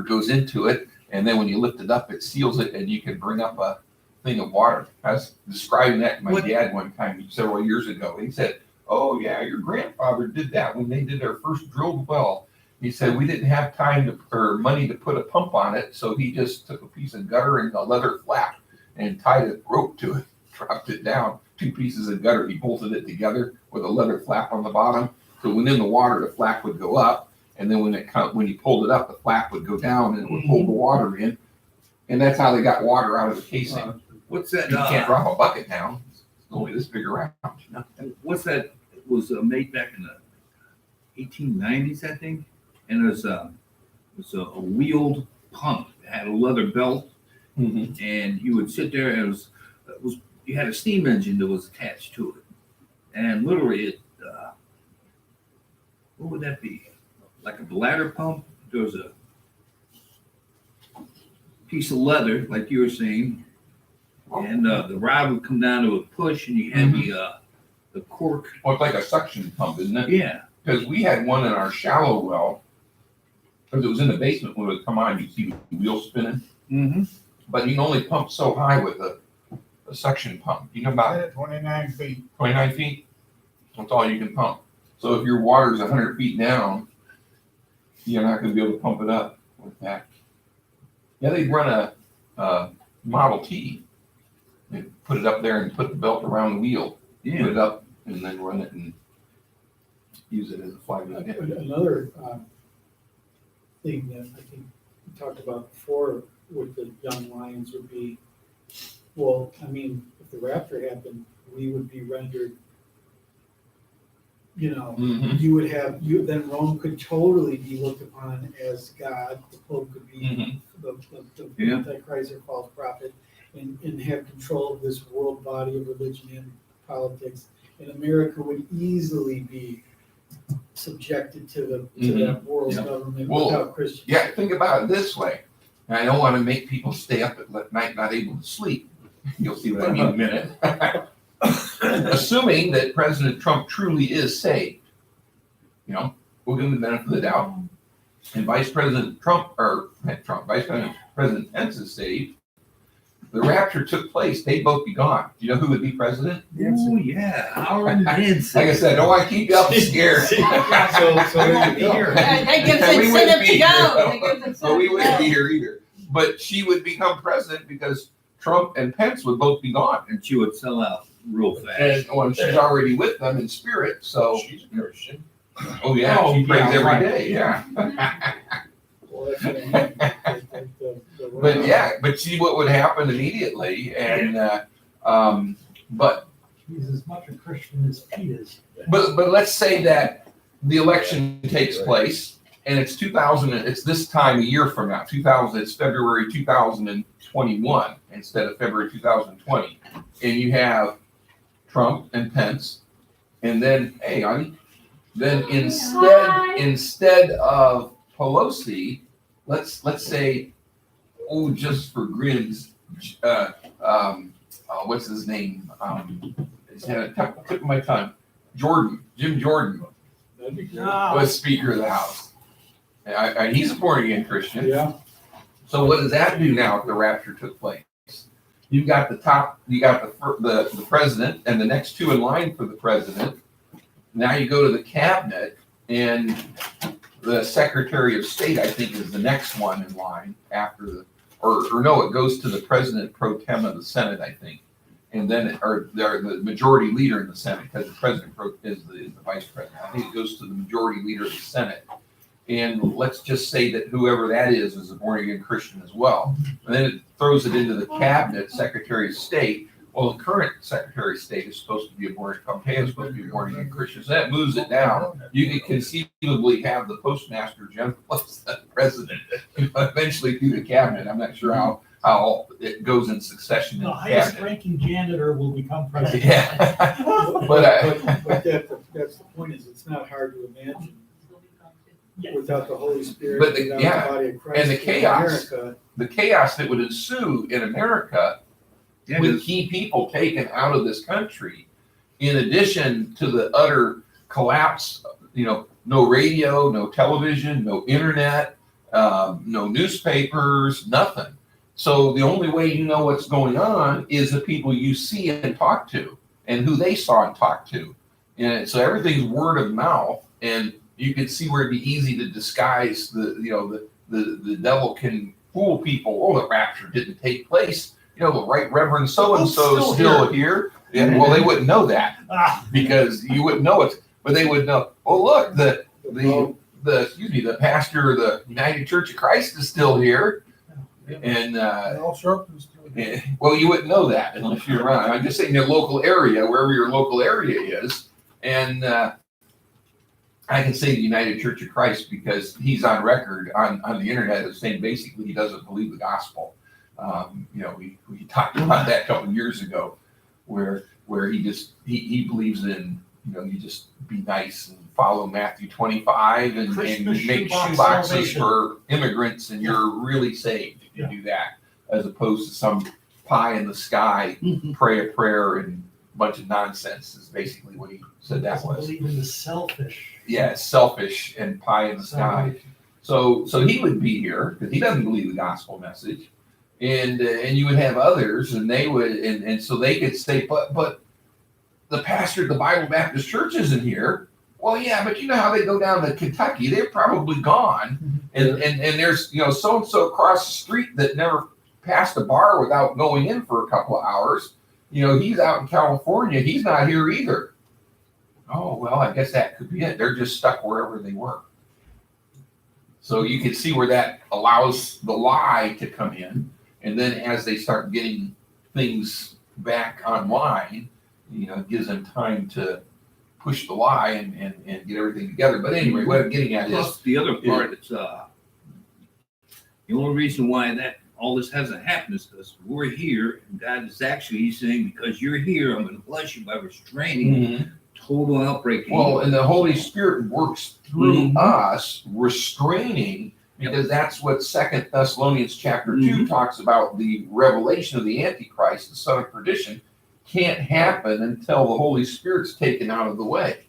goes into it. And then when you lift it up, it seals it and you can bring up a thing of water. I was describing that to my dad one time several years ago. He said, "Oh yeah, your grandfather did that when they did their first drilled well." He said, "We didn't have time or money to put a pump on it, so he just took a piece of gutter and a leather flap and tied a rope to it, dropped it down, 2 pieces of gutter. He bolted it together with a leather flap on the bottom. So when in the water, the flap would go up, and then when he pulled it up, the flap would go down and it would pull the water in. And that's how they got water out of the casing. What's that? You can't drop a bucket down. It's only this big around. What's that? It was made back in the 1890s, I think. And it was a wheeled pump. It had a leather belt, and you would sit there. And it was you had a steam engine that was attached to it, and literally it. What would that be? Like a bladder pump. There was a piece of leather, like you were saying, and the rod would come down to a push, and you had the cork. Well, it's like a suction pump, isn't it? Yeah. Because we had one in our shallow well, because it was in the basement when it would come on, you'd see the wheels spinning. Mm-hmm. But you can only pump so high with a suction pump. About 29 feet. 29 feet? That's all you can pump. So if your water's 100 feet down, you're not going to be able to pump it up with that. Yeah, they'd run a Model T. They'd put it up there and put the belt around the wheel. Put it up and then run it and use it as a flag. Another thing that I think we talked about before with the young lions would be, well, I mean, if the rapture happened, we would be rendered, you would have, then Rome could totally be looked upon as God. The Pope could be the Antichrist or false prophet and have control of this world body of religion and politics. And America would easily be subjected to that world government without Christians. Yeah, think about it this way. And I don't want to make people stay up at night not able to sleep. You'll see what I mean in a minute. Assuming that President Trump truly is saved, we'll give him the benefit of the doubt. And Vice President President Pence is saved. The rapture took place, they'd both be gone. Do you know who would be president? Oh yeah, Howard Nancy. Like I said, don't want to keep you up scared. So there you go. That gives incentive to go. But we wouldn't be here either. But she would become president because Trump and Pence would both be gone. And she would sell out. real fast. And well, she's already with them in spirit, so She's a Christian. oh yeah, Oh, she prays yeah, every right. day. Yeah. Well, that's what I mean. But yeah, but see what would happen immediately, and but He's as much a Christian as Pete is. but let's say that the election takes place, and it's 2000. It's this time a year from now, 2000. It's February 2021 instead of February 2020, and you have Trump and Pence, and then hey, honey, then instead of Pelosi, let's say, oh, just for grins, what's his name? It's had a tip of my tongue. Jim Jordan was Speaker of the House. He's a born again Christian. Yeah, So what does that do now if the rapture took place? You got the president and the next two in line for the president. Now you go to the cabinet, and the Secretary of State, I think, is the next one in line after or no, it goes to the President pro tem of the Senate, I think. And then, the majority leader in the Senate, because the president is the vice president. I think it goes to the majority leader of the Senate. And let's just say that whoever that is a born again Christian as well. And then it throws it into the cabinet, Secretary of State. Well, the current Secretary of State is supposed to be Pompeo is supposed to be a born again Christian. So that moves it down. You could conceivably have the Postmaster General as the president eventually through the cabinet. I'm not sure how it goes in succession in The the highest cabinet. ranking janitor will become president. Yeah. but that's the point is, it's not hard to imagine without the Holy Spirit, But without yeah, the body of Christ and the in chaos. America. The chaos that would ensue in America Yeah, with key people taken out of this country, in addition to the utter collapse, no radio, no television, no internet, no newspapers, nothing. So the only way you know what's going on is the people you see and talk to and who they saw and talked to. And so everything's word of mouth, and you can see where it'd be easy to disguise the devil can fool people. Oh, the rapture didn't take place. The right Reverend so-and-so is still here. Yeah, well, they wouldn't know that because you wouldn't know it, but they would know, oh, look, the pastor of the United Church of Christ is still here. And, Al Sharpton's still here. well, you wouldn't know that unless you're around. I'm just saying your local area, wherever your local area is. And I can say the United Church of Christ because he's on record on the internet as saying basically he doesn't believe the gospel. We talked about that a couple of years ago where he believes in, you just be nice and follow Matthew 25 and Christmas make shoebox shoeboxes salvation. for immigrants and you're really saved if you do that, as opposed to some pie in the sky, pray a prayer and a bunch of nonsense is basically what he said that Doesn't was. believe in the selfish. Yeah, it's selfish and pie in the sky. So he would be here because he doesn't believe the gospel message. And you would have others, and they would, and so they could say, but the pastor of the Bible Baptist Church isn't here. Well, yeah, but you know how they go down to Kentucky? They're probably gone, and there's so and so across the street that never passed a bar without going in for a couple of hours. He's out in California. He's not here either. Oh well, I guess that could be it. They're just stuck wherever they were. So you can see where that allows the lie to come in. And then as they start getting things back online, it gives them time to push the lie and get everything together. But anyway, what I'm getting at is plus the other part, it's the only reason why that all this hasn't happened is because we're here, and God is actually saying, because you're here, I'm going to bless you by restraining total outbreak. well, and the Holy Spirit works through us, restraining, because that's what 2 Thessalonians chapter 2 talks about. The revelation of the Antichrist, the son of perdition, can't happen until the Holy Spirit's taken out of the way.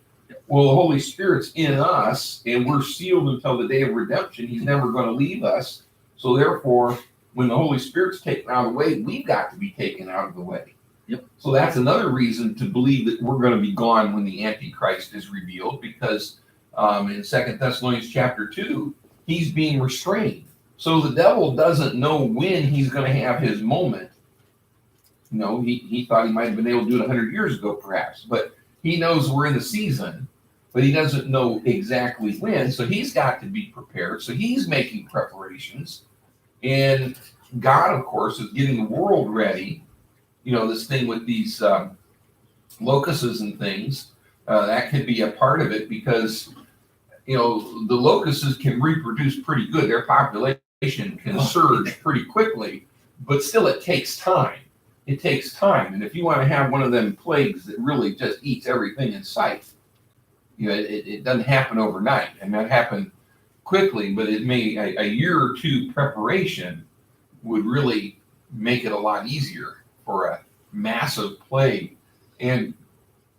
Well, the Holy Spirit's in us, and we're sealed until the day of redemption. He's never going to leave us. So therefore, when the Holy Spirit's taken out of the way, we've got to be taken out of the way. Yep. So that's another reason to believe that we're going to be gone when the Antichrist is revealed, because in 2 Thessalonians chapter 2, he's being restrained. So the devil doesn't know when he's going to have his moment. No, he thought he might have been able to do it 100 years ago, perhaps. But he knows we're in the season, but he doesn't know exactly when. So he's got to be prepared. So he's making preparations. And God, of course, is getting the world ready. You know, this thing with these locusts and things, that could be a part of it because, you know, the locusts can reproduce pretty good. Their population can surge pretty quickly, but still it takes time. It takes time. And if you want to have one of them plagues that really just eats everything in sight, you know, it doesn't happen overnight. And that happened quickly, but it may, a year or two preparation would really make it a lot easier for a massive plague. And,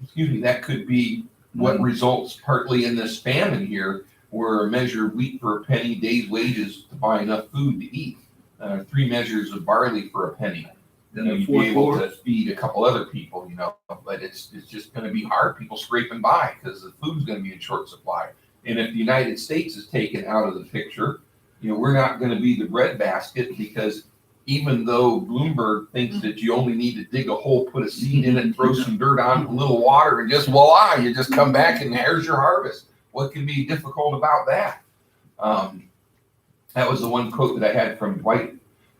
excuse me, that could be what results partly in this famine here, where a measure of wheat for a penny, day's wages to buy enough food to eat, 3 measures of barley for a penny. Then You know, the you'd be fourth able war. to feed a couple other people, you know, but it's just going to be hard. People scraping by because the food's going to be in short supply. And if the United States is taken out of the picture, you know, we're not going to be the breadbasket because even though Bloomberg thinks that you only need to dig a hole, put a seed in it, and throw some dirt on, a little water, and just voila, you just come back and there's your harvest. What can be difficult about that? That was the one quote that I had from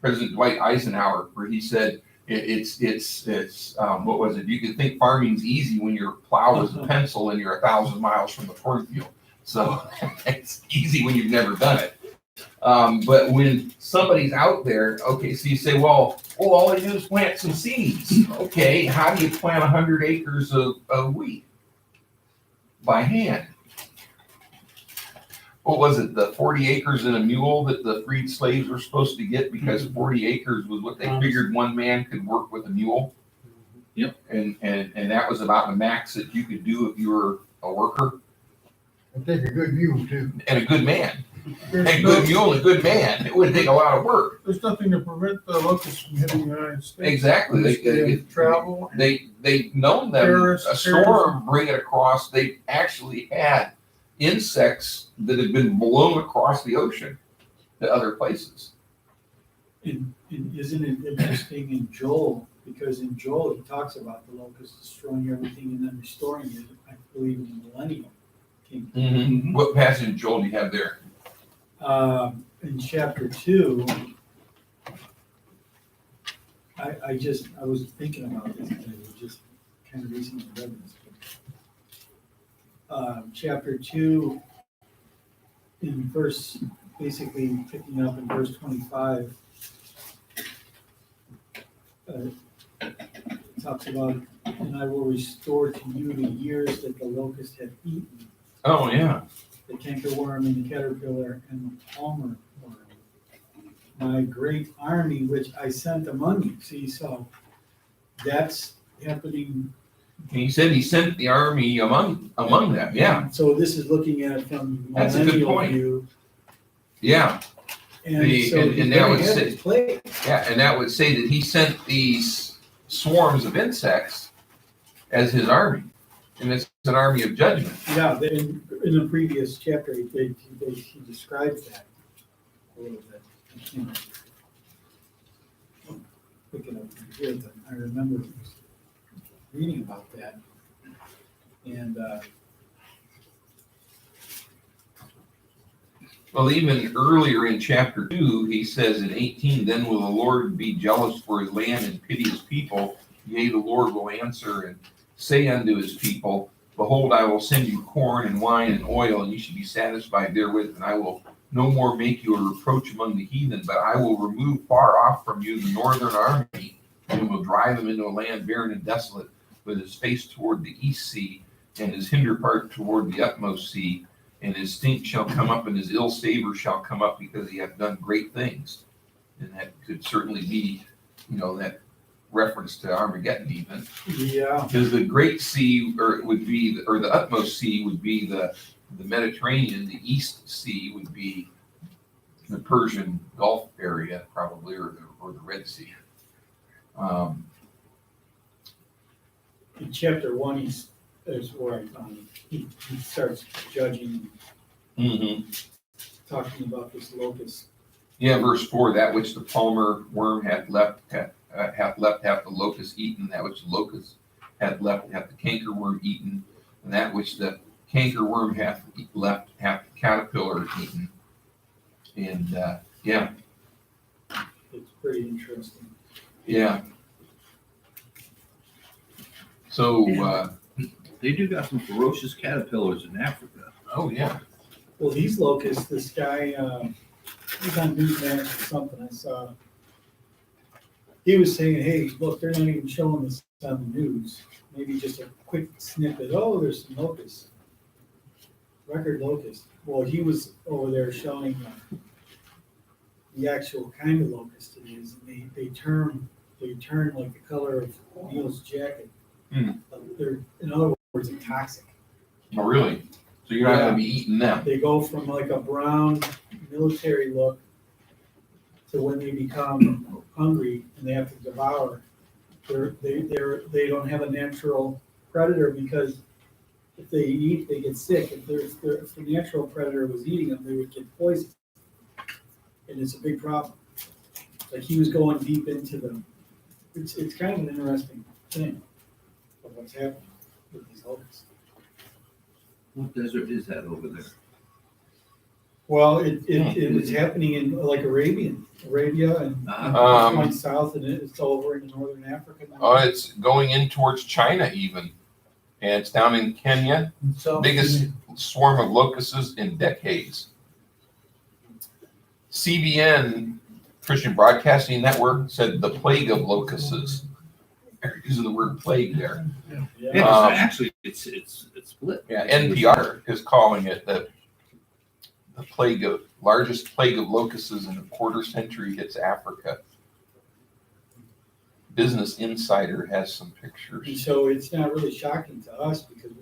President Dwight Eisenhower, where he said, it's what was it? You can think farming's easy when your plow is a pencil and you're 1,000 miles from the cornfield. So it's easy when you've never done it. But when somebody's out there, okay, so you say, well, all I do is plant some seeds. Okay, how do you plant 100 acres of wheat? By hand. What was it, the 40 acres and a mule that the freed slaves were supposed to get because 40 acres was what they figured one man could work with a mule? Yep. And that was about the max that you could do if you were a worker It'd take a good mule too. and a good man. There's And no- good mule and a good man. It would take a lot of work. There's nothing to prevent the locusts from hitting the United States. Exactly. They travel. They've known them, Terrorists- a storm bring it across. They've actually had insects that have been blown across the ocean to other places. And isn't it interesting in Joel, because in Joel, he talks about the locusts destroying everything and then restoring it, I believe in the millennium kingdom. What passage, Joel, do you have there? In chapter 2, I was thinking about this, and I just kind of recently read this. Chapter 2, in verse, basically picking up in verse 25, it talks about, and I will restore to you the years that the locust have eaten, Oh, yeah. the cankerworm and the caterpillar and the palmer worm, my great army which I sent among you. See, so that's happening. And he said he sent the army among them. Yeah. So this is looking at it from That's a good millennial point. view. Yeah. And The- so and he's that gonna would have say- his plague. Yeah. And that would say that he sent these swarms of insects as his army. And it's an army of judgment. Yeah, in the previous chapter, he describes that a little bit. I can't pick it up from here, but I remember reading about that. And, Well, even earlier in chapter 2, he says in 18, then will the Lord be jealous for his land and pity his people. Yea, the Lord will answer and say unto his people, behold, I will send you corn and wine and oil, and you shall be satisfied therewith, and I will no more make you a reproach among the heathen, but I will remove far off from you the northern army, and will drive them into a land barren and desolate, with his face toward the east sea, and his hinder part toward the utmost sea. And his stink shall come up, and his ill savor shall come up, because he hath done great things. And that could certainly be, you know, that reference to Armageddon even. yeah, Because the great sea, or the utmost sea would be the Mediterranean. The east sea would be the Persian Gulf area, probably, or the Red Sea. in chapter 1, is where I found it. He starts judging, talking about this locust. Yeah, verse 4, that which the palmer worm hath left hath left hath the locust eaten, that which the locust hath left hath the cankerworm eaten, and that which the cankerworm hath left hath the caterpillar eaten. And yeah, It's pretty interesting. yeah. So They do got some ferocious caterpillars in Africa. oh yeah. Well, these locusts, this guy, he was on Newsmax or something, I saw. He was saying, hey, look, they're not even showing this on the news. Maybe just a quick snippet, oh, there's some locusts. Record locusts. Well, he was over there showing the actual kind of locust it is, and they turn like the color of Neil's jacket. Hmm. They're, in other words, they're toxic. Oh really? So you're not gonna be eating them? They go from like a brown military look to when they become hungry and they have to devour. They don't have a natural predator, because if they eat, they get sick. If the natural predator was eating them, they would get poisoned. And it's a big problem. Like he was going deep into them. It's kind of an interesting thing of what's happening with these locusts. What desert is that over there? Well, it was happening in like Arabia, and it's going south, and it's over in northern Africa now. Oh, it's going in towards China even, and it's down in Kenya. So, Biggest swarm of locusts in decades. CBN, Christian Broadcasting Network, said the plague of locusts. They're using the word plague there. yeah. Actually, it's split. Yeah, NPR is calling it the largest plague of locusts in a quarter century hits Africa. Business Insider has some And pictures. so it's not really shocking to us, because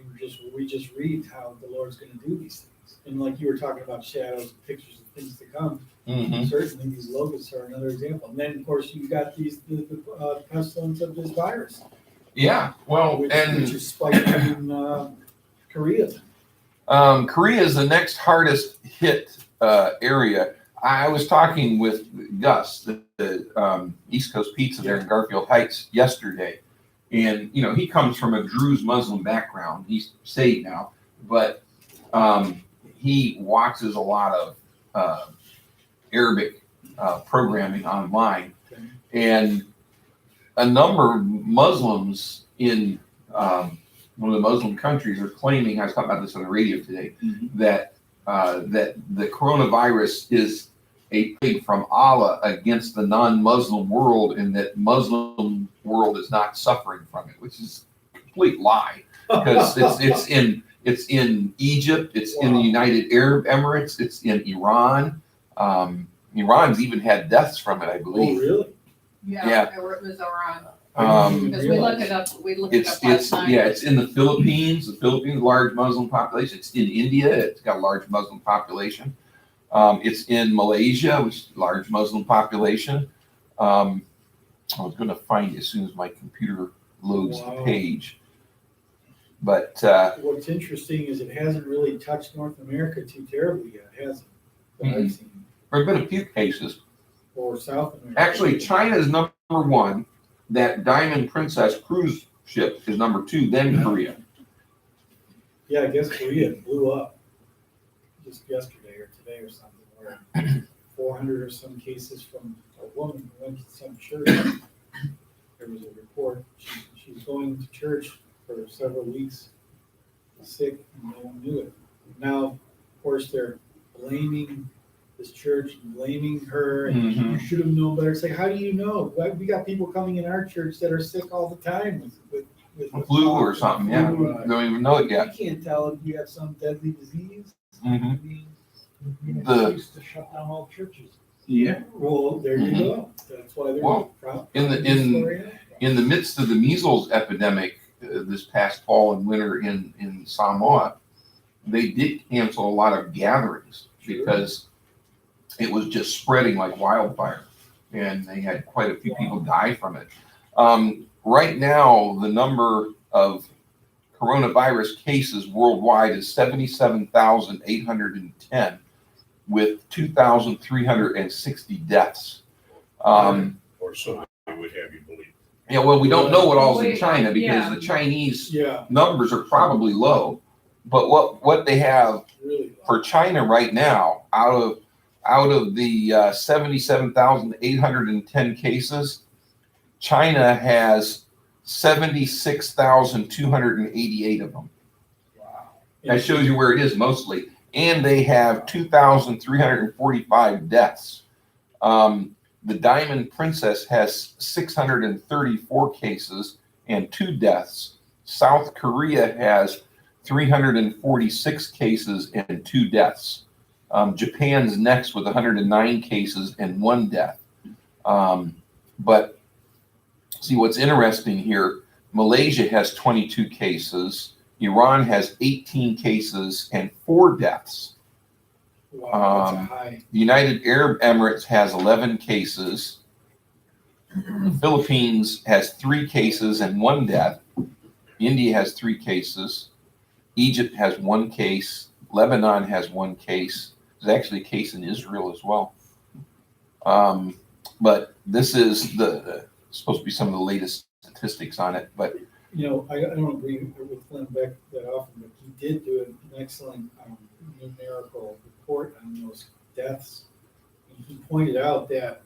we just read how the Lord's going to do these things. And like you were talking about shadows and pictures of things to come, Mhm. certainly these locusts are another example. And then of course you've got the pestilence of this virus, Yeah, well, which and is spiking in Korea. Korea is the next hardest hit area. I was talking with Gus, the East Coast Pizza there in Garfield Heights yesterday. And, you know, he comes from a Druze Muslim background. He's saved now, but he watches a lot of Arabic programming online. And a number of Muslims in one of the Muslim countries are claiming, I was talking about this on the radio today, that the coronavirus is a plague from Allah against the non-Muslim world, and that Muslim world is not suffering from it, which is a complete lie, because it's in Egypt, it's in the United Arab Emirates, it's in Iran. Iran's even had deaths from it, I Oh, believe. really? Yeah. It was around, Um, because we looked it up It's last night. yeah, it's in the Philippines. The Philippines, large Muslim population. It's in India. It's got a large Muslim population. It's in Malaysia, which is a large Muslim population. I was going to find it as soon as my computer loads the Wow. page. But What's interesting is it hasn't really touched North America too terribly yet, has it? That I've seen. there have been a few cases. Or South America. Actually, China is number one. That Diamond Princess cruise ship is number two, then Korea. Yeah, I guess Korea blew up just yesterday or today or something, where 400 or some cases from a woman who went to some church. There was a report. She was going to church for several weeks, sick, and no one knew it. Now, of course, they're blaming this church and blaming her, and Mhm. you should have known better. It's like, how do you know? We got people coming in our church that are sick all the time with Flu or something, yeah. flu. Don't even know it yet. You can't tell if you have some deadly disease. Mhm. I mean, The- Used to shut down all churches. Yeah. well, there you go. That's why they're Well, proud. in the midst of the measles epidemic this past fall and winter in Samoa, they did cancel a lot of gatherings because it was just spreading like wildfire, and they had quite a few people die from it. Right now, the number of coronavirus cases worldwide is 77,810, with 2,360 deaths. Or so. would have you believe. Yeah, well, we don't know what all's in Wait, China because yeah. the Chinese Yeah, numbers are probably low. But what they have really. for China right now, out of the 77,810 cases, China has 76,288 of them. Wow. That shows you where it is mostly. And they have 2,345 deaths. The Diamond Princess has 634 cases and 2 deaths. South Korea has 346 cases and 2 deaths. Japan's next with 109 cases and 1 death. But see what's interesting here, Malaysia has 22 cases. Iran has 18 cases and 4 deaths. Wow, that's a high. The United Arab Emirates has 11 cases. The Philippines has 3 cases and 1 death. India has 3 cases. Egypt has 1 case. Lebanon has 1 case. There's actually a case in Israel as well. But this is supposed to be some of the latest statistics on it. But You know, I don't agree with Glenn Beck that often, but he did do an excellent numerical report on those deaths. And he pointed out that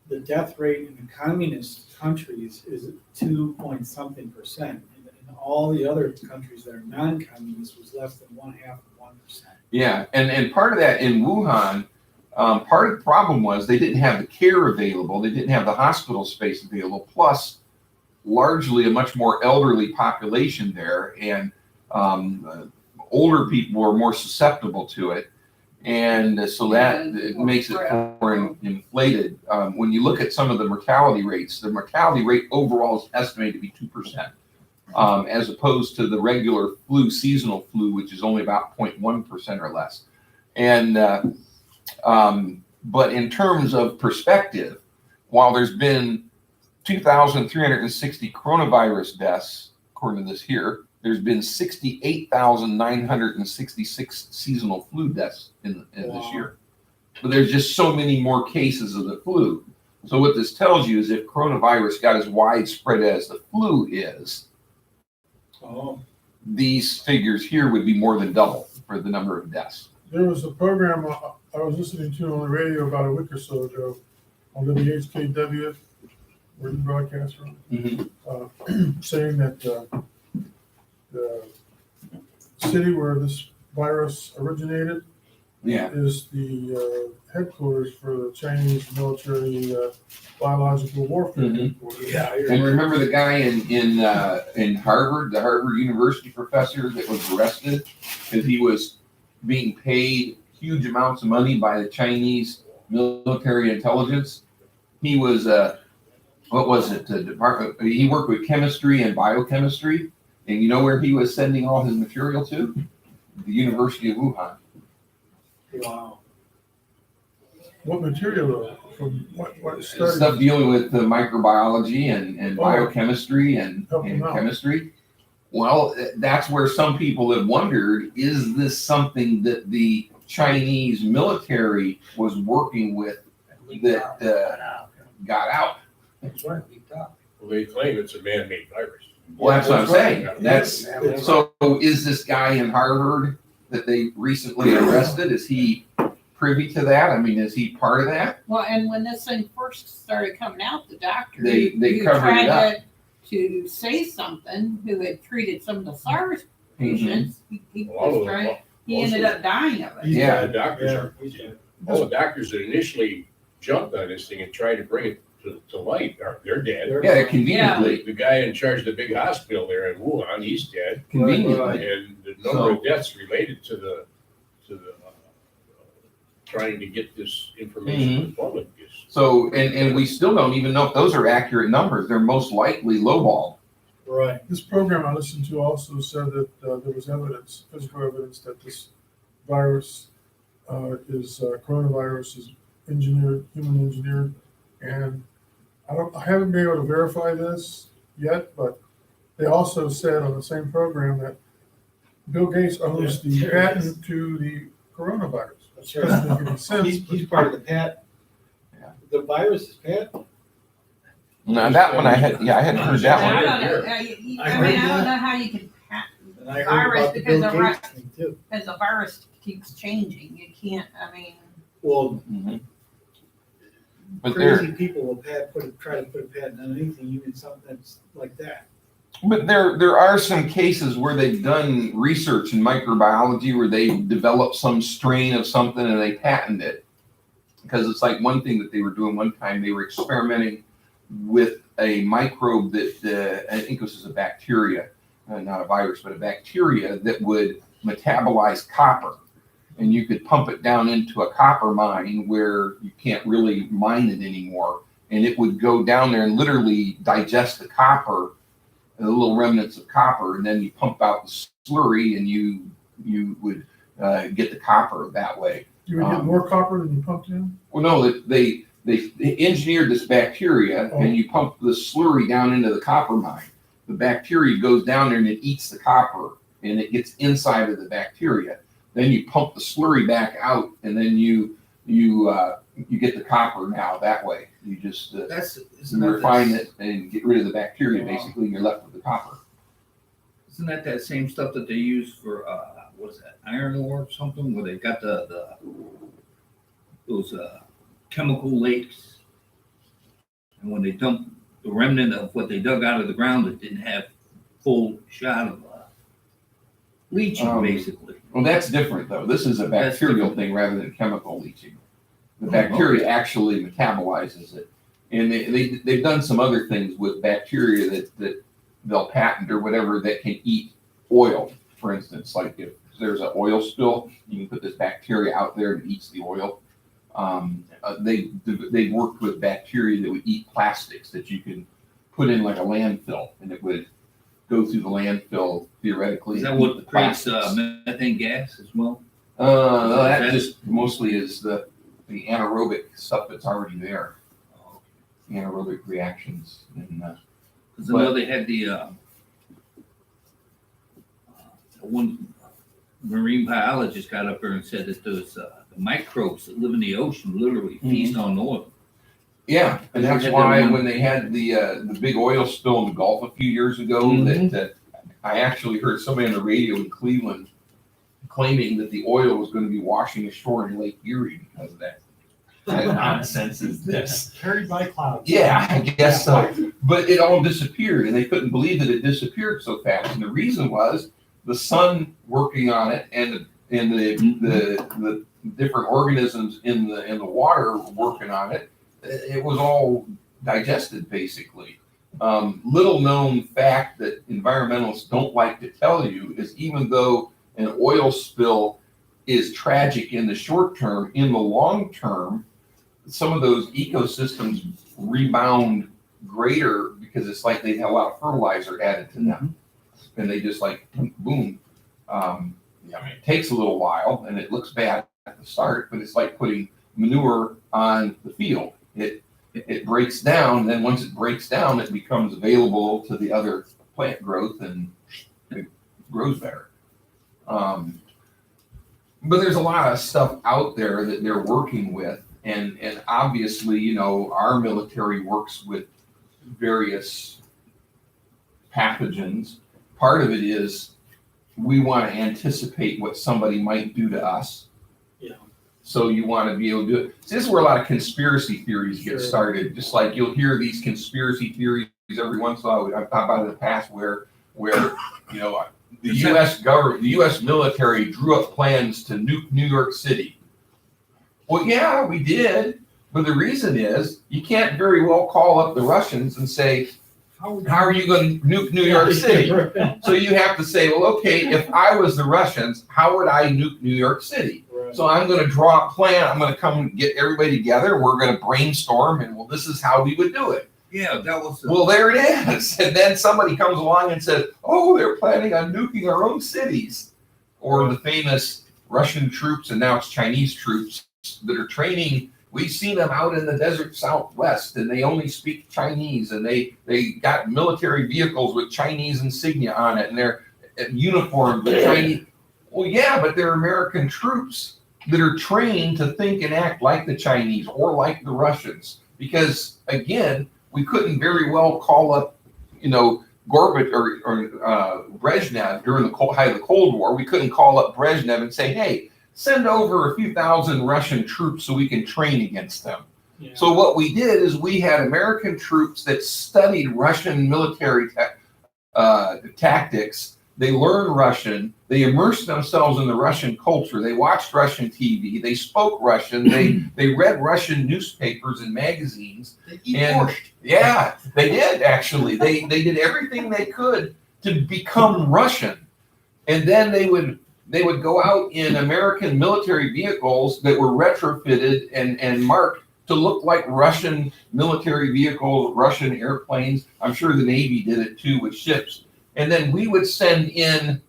the death rate in the communist countries is 2-point-something%. And all the other countries that are non-communist was less than 0.5%. yeah, and part of that in Wuhan, part of the problem was they didn't have the care available. They didn't have the hospital space available. Plus, largely a much more elderly population there, and older people were more susceptible to it, and so that it makes it more inflated. When you look at some of the mortality rates, the mortality rate overall is estimated to be 2%, as opposed to the regular flu, seasonal flu, which is only about 0.1% or less. And but in terms of perspective, while there's been 2,360 coronavirus deaths, according to this here, there's been 68,966 seasonal flu deaths in this year. But there's just so many more cases of the flu. So what this tells you is if coronavirus got as widespread as the flu is, these figures here would be more than double for the number of deaths. There was a program I was listening to on the radio about a week or so ago on WHKW, where you broadcast from, saying that the city where this virus originated is the headquarters for the Chinese military biological warfare headquarters. Yeah, And remember the guy in Harvard, the Harvard University professor that was arrested because he was being paid huge amounts of money by the Chinese military intelligence. He was what was it? The department. He worked with chemistry and biochemistry, and you know where he was sending all his material to? The University of Wuhan. Wow. What material? From what study? Stuff dealing with the microbiology and biochemistry and chemistry. Well, that's where some people have wondered, is this something that the Chinese military was working with that got out? That's right. Well, they claim it's a man-made virus. Well, that's what I'm saying. That's So is this guy in Harvard that they recently arrested, is he privy to that? I mean, is he part of that? Well, and when this thing first started coming out, the doctor They who covered it tried up. to say something, who had treated some of the SARS patients, he All of was them, trying, he ended up dying of it. Yeah. The doctors are, all the doctors that initially jumped on this thing and tried to bring it to light, they're dead. Yeah, conveniently. The guy in charge of the big hospital there in Wuhan, he's dead. Conveniently. And the number of deaths related to the trying to get this information to the public is. So, and we still don't even know if those are accurate numbers. They're most likely lowball. Right. This program I listened to also said that there was evidence, physical evidence, that this virus coronavirus is human engineered, and I haven't been able to verify this yet, but they also said on the same program that Bill Gates owns the patent to the coronavirus. That's Doesn't right. make any sense. He's part of the patent. Yeah. The virus is patent. Now that one I hadn't heard that I one. don't know, I don't know how you can patent And I heard virus about the because Bill the Gates thing too. because the virus keeps changing. You can't, I mean, Well, Mhm. But there, crazy people will try to put a patent on anything, even something that's like that. but there are some cases where they've done research in microbiology where they developed some strain of something and they patent it. Because it's like one thing that they were doing one time, they were experimenting with a microbe that, I think this is a bacteria, not a virus, but a bacteria that would metabolize copper. And you could pump it down into a copper mine where you can't really mine it anymore. And it would go down there and literally digest the copper, the little remnants of copper, and then you pump out the slurry and you would get the copper that way. You would get more copper than you pumped in? Well, no, they engineered this bacteria Oh. and you pump the slurry down into the copper mine. The bacteria goes down there and it eats the copper and it gets inside of the bacteria. Then you pump the slurry back out and then you get the copper now that way. You just Isn't that refine it and get rid of the bacteria basically and you're left with the copper. Isn't that same stuff that they use for what is that, iron ore or something, where they got those chemical lakes, and when they dump the remnant of what they dug out of the ground, it didn't have full shot of leaching, basically. Well, that's different though. This is a That's bacterial different. thing rather than chemical leaching. The Oh, bacteria actually metabolizes it. And they've done some other things with bacteria that they'll patent or whatever that can eat oil, for instance. Like if there's an oil spill, you can put this bacteria out there and it eats the oil. They worked with bacteria that would eat plastics that you can put in like a landfill and it would go through the landfill theoretically. Is that and eat the what creates plastics. methane gas as well? That Is that- just mostly is the anaerobic stuff that's already there, anaerobic reactions. And Because I know they had the one marine biologist got up there and said that those the microbes that live in the ocean literally feast on oil. yeah, and They that's had why that one- when they had the big oil spill in the Gulf a few years ago, Mhm. that I actually heard somebody on the radio in Cleveland claiming that the oil was going to be washing ashore in Lake Erie because of that. What nonsense is this? Carried by clouds. Yeah, I guess so. But it all disappeared, and they couldn't believe that it disappeared so fast. And the reason was the sun working on it, and the different organisms in the water working on it. It was all digested, basically. Little known fact that environmentalists don't like to tell you is even though an oil spill is tragic in the short term, in the long term, some of those ecosystems rebound greater because it's like they have a lot of fertilizer added to them. And they just like, boom. I mean, it takes a little while and it looks bad at the start, but it's like putting manure on the field. It breaks down, and then once it breaks down, it becomes available to the other plant growth and it grows better. But there's a lot of stuff out there that they're working with. And obviously, you know, our military works with various pathogens. Part of it is we want to anticipate what somebody might do to us. Yeah. So you want to be able to do it. See, this is where a lot of conspiracy theories get started. Just like you'll hear these conspiracy theories every once in a while. I've thought about it in the past where you know, the U.S. government, the U.S. military drew up plans to nuke New York City. Well, yeah, we did. But the reason is you can't very well call up the Russians and say, how are you going to nuke New York City? So you have to say, well, okay, if I was the Russians, how would I nuke New York City? Right. So I'm going to draw a plan. I'm going to come and get everybody together. We're going to brainstorm, and well, this is how we would do it. Yeah, that was. Well, there it is. And then somebody comes along and says, oh, they're planning on nuking our own cities. Or the famous Russian troops, and now it's Chinese troops that are training. We've seen them out in the desert Southwest, and they only speak Chinese, and they got military vehicles with Chinese insignia on it, and they're uniformed with Chinese. Well, yeah, but they're American troops that are trained to think and act like the Chinese or like the Russians. Because, again, we couldn't very well call up, Gorbachev or Brezhnev during the height of the Cold War. We couldn't call up Brezhnev and say, hey, send over a few thousand Russian troops so we can train against them. Yeah. So what we did is we had American troops that studied Russian military tactics. They learned Russian. They immersed themselves in the Russian culture. They watched Russian TV. They spoke Russian. They read Russian newspapers and magazines. And yeah, they did actually. They did everything they could to become Russian. And then they would go out in American military vehicles that were retrofitted and marked to look like Russian military vehicles, Russian airplanes. I'm sure the Navy did it too with ships. And then we would send in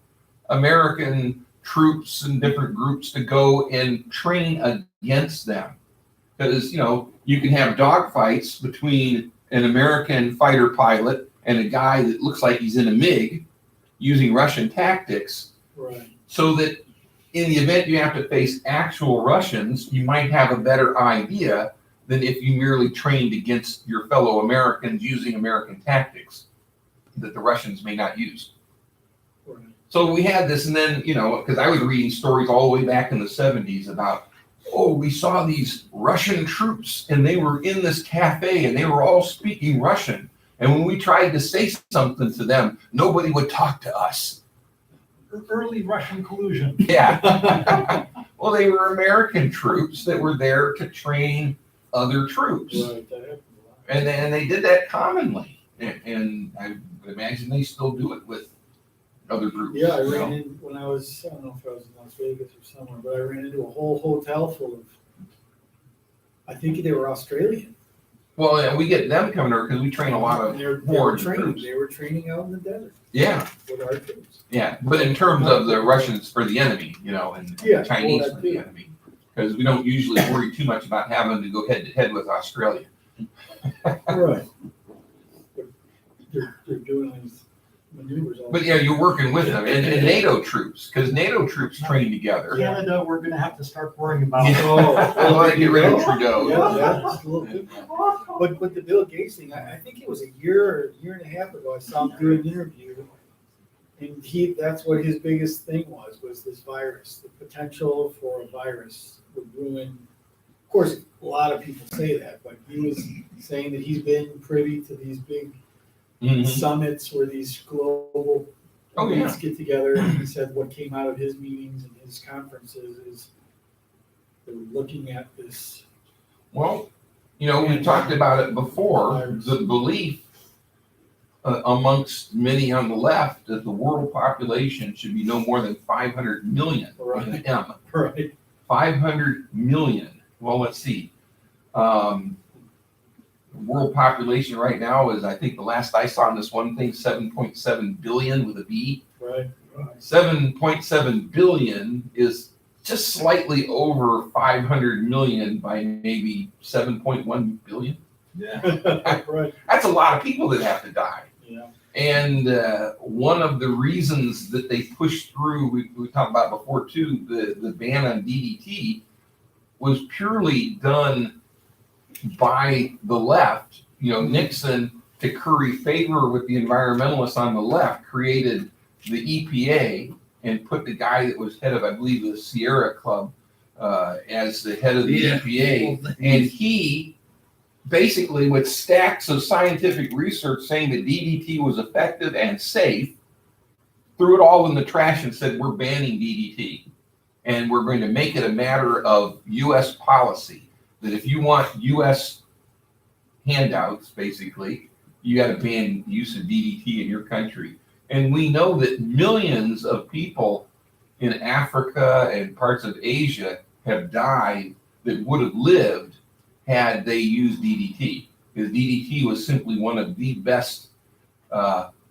American troops and different groups to go and train against them. Because, you can have dogfights between an American fighter pilot and a guy that looks like he's in a MiG using Russian tactics. Right. So that in the event you have to face actual Russians, you might have a better idea than if you merely trained against your fellow Americans using American tactics that the Russians may not use. Right. So we had this, and then, because I was reading stories all the way back in the 70s about, we saw these Russian troops and they were in this cafe and they were all speaking Russian. And when we tried to say something to them, nobody would talk to us. Early Russian collusion. Yeah. Well, they were American troops that were there to train other troops. Right, that happened a lot. And they did that commonly. And I would imagine they still do it with other groups. Yeah, I ran in when I was, I don't know if I was in Las Vegas or somewhere, but I ran into a whole hotel full of, I think they were Australian. Well, yeah, we get them coming over because we train a lot of They were foreign training. troops. They were training out in the desert Yeah, with our troops. yeah. But in terms of the Russians for the enemy, and Yeah, the Chinese well, that for the too. enemy, because we don't usually worry too much about having to go head to head with Australia. Right. They're doing these maneuvers all But yeah, you're working with them and NATO troops, because NATO troops train together. Canada, we're gonna have to start worrying about. Yeah. Well, they get rid of Trudeau. Yeah, that's a little bit. But the Bill Gates thing, I think it was a year and a half ago, I saw him do an interview. And that's what his biggest thing was this virus. The potential for a virus would ruin. Of course, a lot of people say that, but he was saying that he's been privy to these big Mhm. summits where these global Oh, yeah. elites get together. And he said what came out of his meetings and his conferences is they were looking at this. Well, we talked about it before, the belief amongst many on the left that the world population should be no more than 500 million with an M. Right. 500 million. Well, let's see. World population right now is, I think the last I saw on this one thing, 7.7 billion with a B. Right. 7.7 billion is just slightly over 500 million by maybe 7.1 billion. Yeah. Right. That's a lot of people that have to die. Yeah. And one of the reasons that they pushed through, we talked about before too, the ban on DDT was purely done by the left. Nixon, to curry favor with the environmentalists on the left, created the EPA and put the guy that was head of, I believe, the Sierra Club as the head of the EPA. And he basically, with stacks of scientific research saying that DDT was effective and safe, threw it all in the trash and said, we're banning DDT. And we're going to make it a matter of U.S. policy, that if you want U.S. handouts, basically, you got to ban the use of DDT in your country. And we know that millions of people in Africa and parts of Asia have died that would have lived had they used DDT. Because DDT was simply one of the best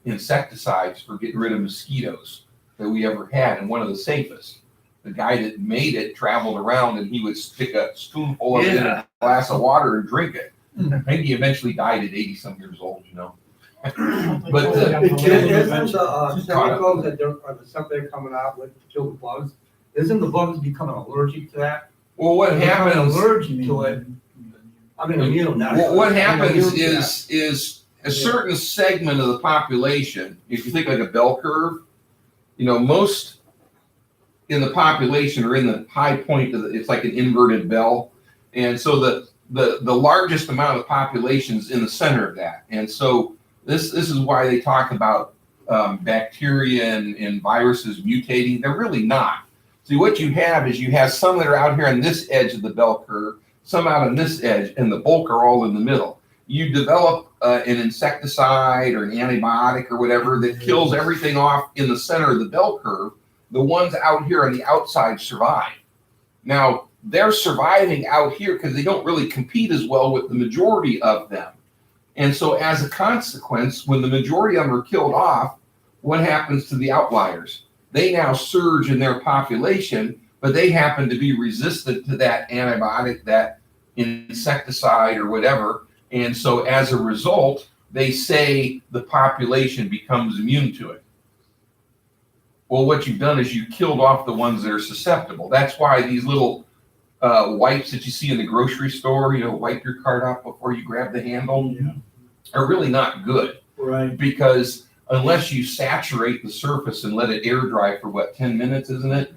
insecticides for getting rid of mosquitoes that we ever had, and one of the safest. The guy that made it traveled around and he would stick a spoonful of it in a glass of water and drink it. Maybe he eventually died at 80-some years old, But Isn't the chemicals that are the stuff they're coming out with to kill the bugs? Isn't the bugs becoming allergic to that? well, what happens? Allergic to it. I'm an immune now. What I'm happens immune to that. is a certain segment of the population, if you think like a bell curve, most in the population are in the high point of it's like an inverted bell. And so the largest amount of population is in the center of that. And so this is why they talk about bacteria and viruses mutating. They're really not. See, what you have is you have some that are out here on this edge of the bell curve, some out on this edge, and the bulk are all in the middle. You develop an insecticide or an antibiotic or whatever that kills everything off in the center of the bell curve. The ones out here on the outside survive. Now, they're surviving out here because they don't really compete as well with the majority of them. And so as a consequence, when the majority of them are killed off, what happens to the outliers? They now surge in their population, but they happen to be resistant to that antibiotic, that insecticide or whatever. And so as a result, they say the population becomes immune to it. Well, what you've done is you killed off the ones that are susceptible. That's why these little wipes that you see in the grocery store, wipe your cart off before you grab the handle, are really not good. Right. Because unless you saturate the surface and let it air dry for 10 minutes, isn't it?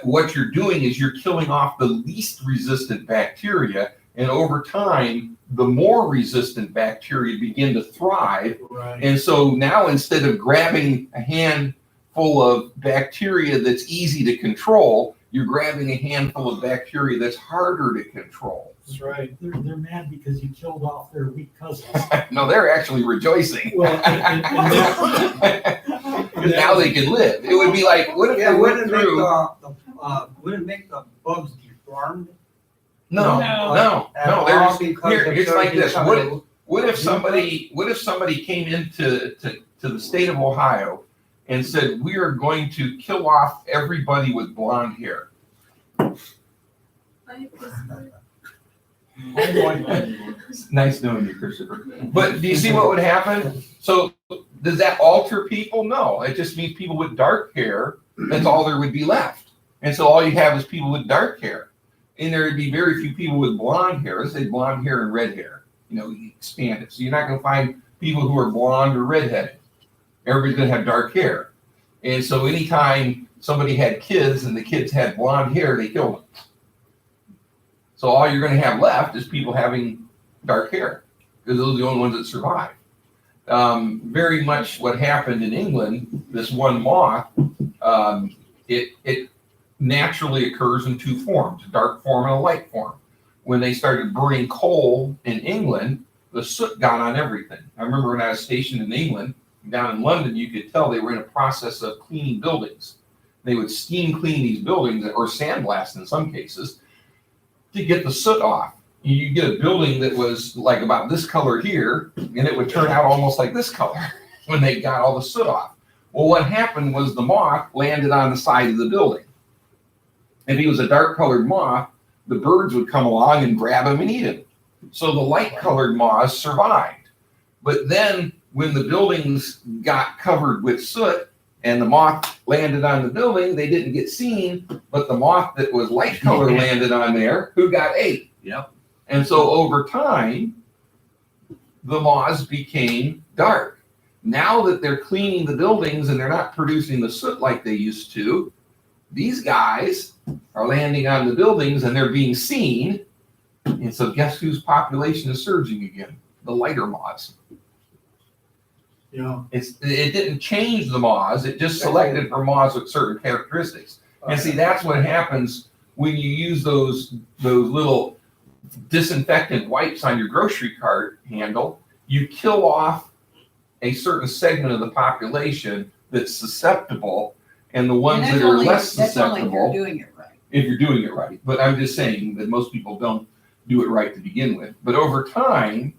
What you're doing is you're killing off the least resistant bacteria, and over time, the more resistant bacteria begin to thrive. Right. And so now instead of grabbing a handful of bacteria that's easy to control, you're grabbing a handful of bacteria that's harder to control. That's right. They're mad because you killed off their weak cousins. No, they're actually rejoicing. Well, and Because now they can live. It would be like, what if Yeah, they went wouldn't it make the bugs deformed? No. All because It's of like this. certain- What if somebody came into the state of Ohio and said, we are going to kill off everybody with blonde hair? Nice knowing you, Christopher. But do you see what would happen? So does that alter people? No. It just means people with dark hair, that's all there would be left. And so all you have is people with dark hair. And there would be very few people with blonde hair. Let's say blonde hair and red hair. You expand it. So you're not going to find people who are blonde or redheaded. Everybody's going to have dark hair. And so anytime somebody had kids and the kids had blonde hair, they killed them. So all you're going to have left is people having dark hair, because those are the only ones that survive. Very much what happened in England, this one moth, it naturally occurs in two forms, a dark form and a light form. When they started burning coal in England, the soot got on everything. I remember when I was stationed in England, down in London, you could tell they were in a process of cleaning buildings. They would steam clean these buildings, or sandblast in some cases, to get the soot off. You get a building that was like about this color here, and it would turn out almost like this color when they got all the soot off. Well, what happened was the moth landed on the side of the building. If he was a dark colored moth, the birds would come along and grab him and eat him. So the light colored moths survived. But then when the buildings got covered with soot and the moth landed on the building, they didn't get seen, but the moth that was light color landed on there, who got ate. Yep. And so over time, the moths became dark. Now that they're cleaning the buildings and they're not producing the soot like they used to, these guys are landing on the buildings and they're being seen. And so guess whose population is surging again? The lighter moths. Yeah. It didn't change the moths, it just selected for moths with certain characteristics. And see, that's what happens when you use those little disinfectant wipes on your grocery cart handle. You kill off a certain segment of the population that's susceptible, and the ones that are less susceptible. That's only if you're doing it right. If you're doing it right. But I'm just saying that most people don't do it right to begin with. But over time,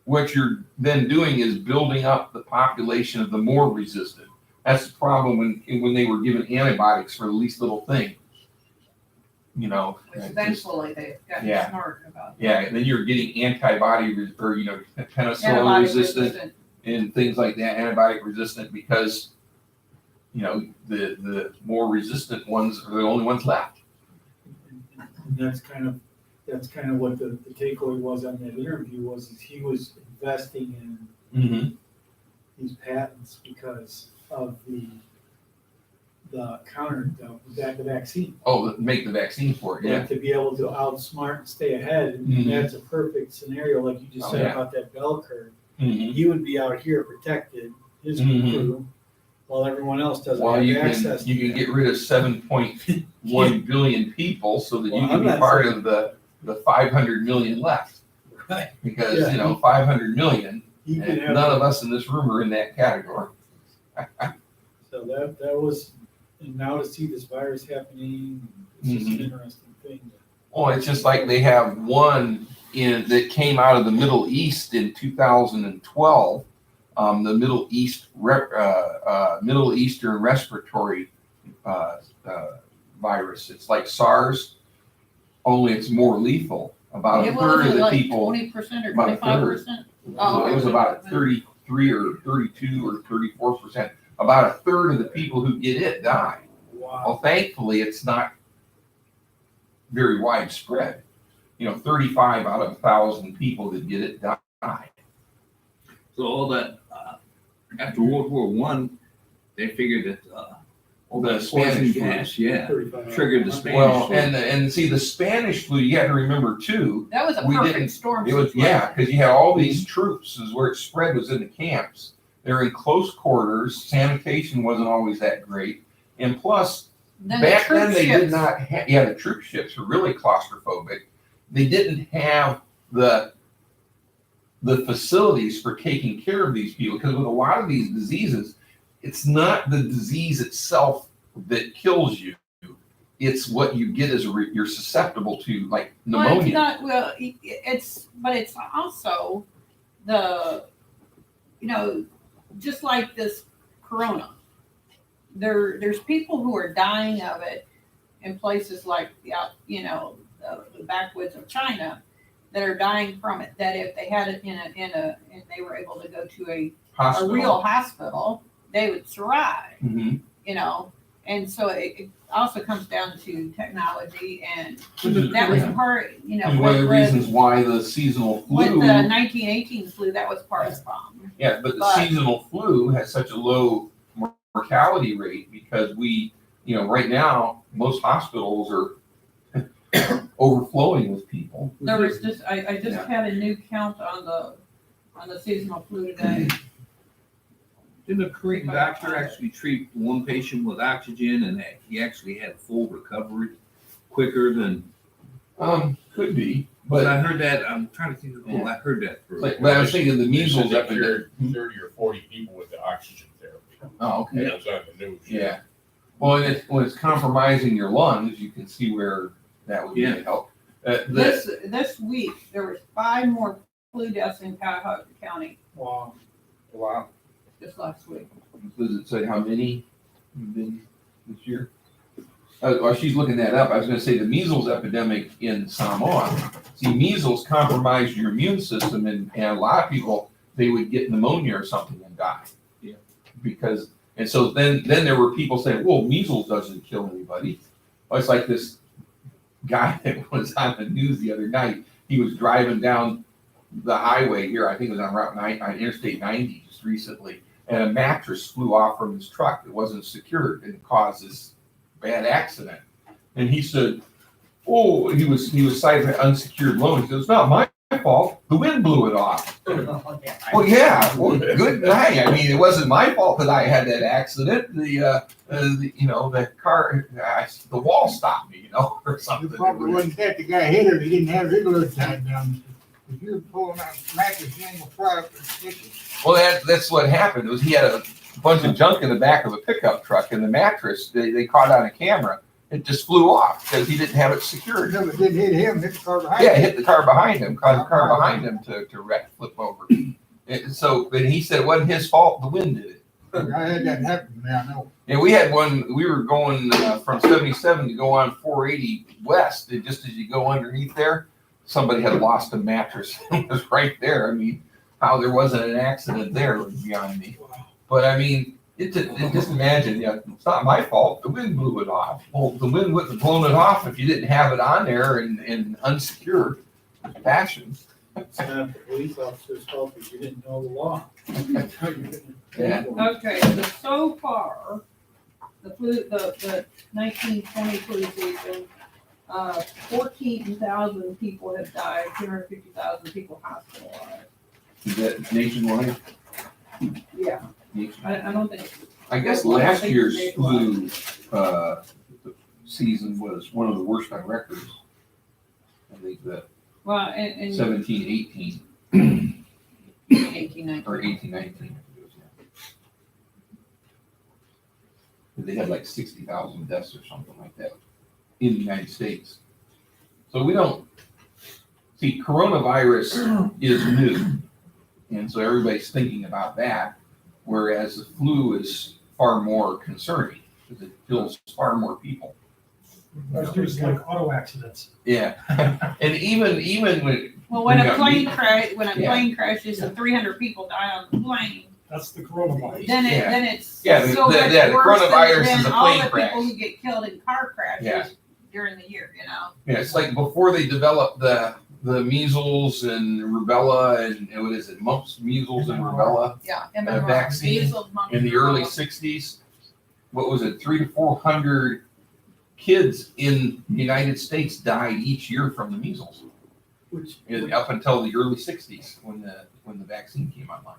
what you're then doing is building up the population of the more resistant. That's the problem when they were given antibiotics for the least little thing. Eventually they've gotten Yeah. smart about it. Yeah, and then you're getting antibody or penicillin Antibiotic resistant and things like that, antibiotic resistant, because the more resistant ones are the only ones left. And that's that's kind of what the takeaway was on that interview was is he was investing in Mm-hmm. these patents because of the vaccine. Oh, make the vaccine for it, yeah. Like to be able to outsmart and stay ahead, and Mhm. that's a perfect scenario, like you just Oh, said yeah. about that bell curve. Mm-hmm. He would be out here protected, his Mhm. crew, while everyone else doesn't Well, have you access. can, you to can that. get rid of 7.1 billion people so that you Well, can I'm be not part saying- of the 500 million left. Right. Because, Yeah. you know, 500 million, He and can have. none of us in this room are in that category. So that was, and now to see this virus happening, it's just an Mhm. interesting thing. Well, it's just like they have one that came out of the Middle East in 2012, the Middle Eastern respiratory virus. It's like SARS, only it's more lethal. About a It third of was the like people, 20% or about a third. 25%. so it was about 33 or 32 or 34%. About a third of the people who get it die. Wow. Well, thankfully, it's not very widespread. You know, 35 out of 1,000 people that get it die. So all that, after World War One, they figured that, Well, the poison Spanish flu. gas, yeah, 35 triggered the Spanish Well, flu. and see, the Spanish flu, you have to remember too, That was a We didn't- perfect storm. it was, yeah, because you had all these troops, is where it spread was in the camps. They're in close quarters, sanitation wasn't always that great. And plus, Then the back then troop they did ships. not have, yeah, the troop ships were really claustrophobic. They didn't have the facilities for taking care of these people, because with a lot of these diseases, it's not the disease itself that kills you. It's what you get as you're susceptible to, like Well, it's pneumonia. not, well, but it's also the, just like this corona. There's people who are dying of it in places like, the backwoods of China that are dying from it, that if they had it and they were able to go to a real hospital, they would survive, Mhm. And so it also comes down to technology, and Which is- that was yeah. part, And one of the reasons why the seasonal with flu, the 1918 flu, that was part of the problem. yeah, but the but- seasonal flu has such a low mortality rate because right now, most hospitals are overflowing with people. There was just, I just Yeah. had a new count on the seasonal flu today. Didn't a Korean doctor actually treat one patient with oxygen and that he actually had full recovery quicker than, Could be, but I but heard that, I'm trying to think of who I heard that through. but I was thinking the They said measles they epidemic. cured 30 or 40 people with the oxygen therapy. Oh, okay. It was on the news. Yeah. Well, and when it's compromising your lungs, you can see where that would be Yeah. a help. This week, there was 5 more flu deaths in Cuyahoga County Wow. Wow. just last week. Does it say how many have been this year? While she's looking that up, I was gonna say the measles epidemic in Samoa. See, measles compromise your immune system, and a lot of people, they would get pneumonia or something and die. Yeah. And so then there were people saying, well, measles doesn't kill anybody. Well, it's like this guy that was on the news the other night. He was driving down the highway here, I think it was on Route 9, on Interstate 90 just recently, and a mattress flew off from his truck that wasn't secured and caused this bad accident. And he said, oh, he was cited for unsecured loan. He said, it's not my fault. The wind blew it off. Well, yeah, well, good night. I mean, it wasn't my fault that I had that accident. The car, the wall stopped me, or You something. probably wouldn't let the guy hit her, he didn't have his little tied down. If you're pulling out mattress, you ain't gonna fly up and stick it. Well, that's what happened. Was he had a bunch of junk in the back of a pickup truck, and the mattress they caught on a camera. It just flew off because he didn't have it secured. No, it didn't hit him, hit the car behind Yeah, him. it hit the car behind him, caused the car behind him to flip over. So then he said it wasn't his fault. The wind did it. I had that happen now, no. And we had one. We were going from 77 to go on 480 west, and just as you go underneath there, somebody had lost a mattress. It was right there. I mean, how there wasn't an accident there was beyond me. But I mean, Just imagine, yeah, it's not my fault, the wind blew it off. Well, the wind wouldn't have blown it off if you didn't have it on there and unsecured fashion. It's not the police officer's fault because you didn't know the law. Yeah. Okay, so far, the 1920 flu season, 14,000 people have died, 250,000 people hospitalized. Is that nationwide? Yeah, I don't think. I guess last year's flu, season was one of the worst on record. I think that Well, and 17, 18, 18, or 18, 19. They had like 60,000 deaths or something like that in the United States. So we don't, see, coronavirus is new. And so everybody's thinking about that, whereas the flu is far more concerning because it kills far more people. It's just like auto accidents. Yeah. And even when, Well, when We a got plane meat. crash, when a Yeah. plane crashes and 300 people die on the plane, That's the coronavirus. then Yeah. then it's Yeah, the- so the- much yeah, the worse coronavirus than is a all plane the crash. people who get killed in car crashes Yeah. during the year, you know? yeah, it's like before they developed the measles and rubella and what is it, mumps, measles and rubella Yeah. vaccine Measles, mumps, in the early rubella. 60s. What was it, 300 to 400 kids in the United States died each year from the measles, up until the early 60s when the vaccine came online.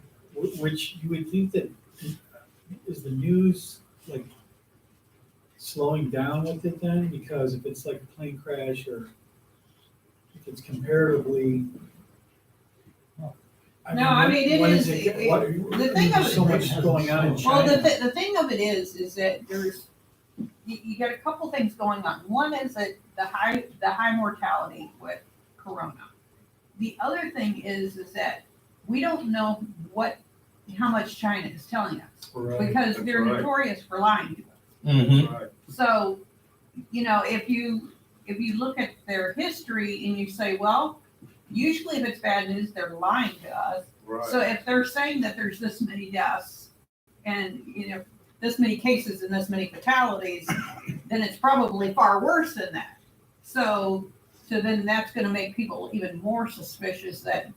Which you would think that, is the news like slowing down with it then? Because if it's like a plane crash or if it's comparatively. No, I mean, it what is- the thing of there's so much going on in Well, China. the thing of it is that there's, you got a couple things going on. One is that the high mortality with corona. The other thing is that we don't know how much China is telling us, because they're right. notorious for lying to us. Mm-hmm. So, if you look at their history and you say, well, usually if it's bad news, they're lying to us. So if they're saying that there's this many deaths and, this many cases and this many fatalities, then it's probably far worse than that. So then that's gonna make people even more suspicious that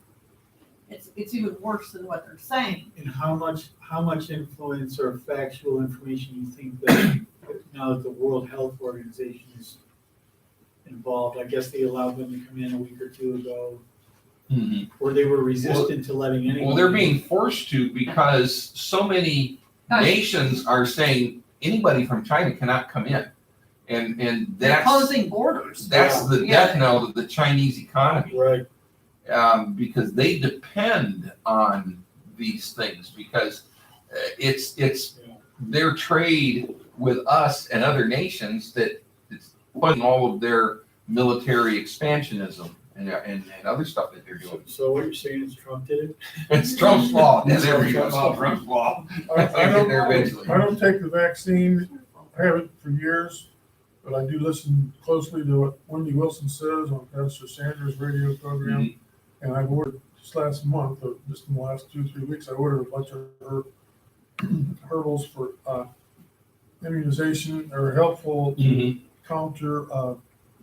it's even worse than what they're saying. And how much influence or factual information you think that now that the World Health Organization is involved? I guess they allowed them to come in a week or two ago, Mm-hmm. or they were resistant to letting anyone. Well, they're being forced to because so many nations are saying anybody from China cannot come in. And They're that's closing borders. the Yeah. death knell of the Chinese economy. Right. Because they depend on these things because it's their trade with us and other nations that it's funding all of their military expansionism and other stuff that they're doing. So what you're saying is Trump did it? It's Trump's fault. Yeah, there we go. Trump's fault. I I'll get don't, there eventually. I don't take the vaccine, I haven't for years, but I do listen closely to what Wendy Wilson says on Pastor Sanders' radio program. And I've ordered just last month, or just in the last 2-3 weeks, I ordered a bunch of her herbals for immunization or helpful to counter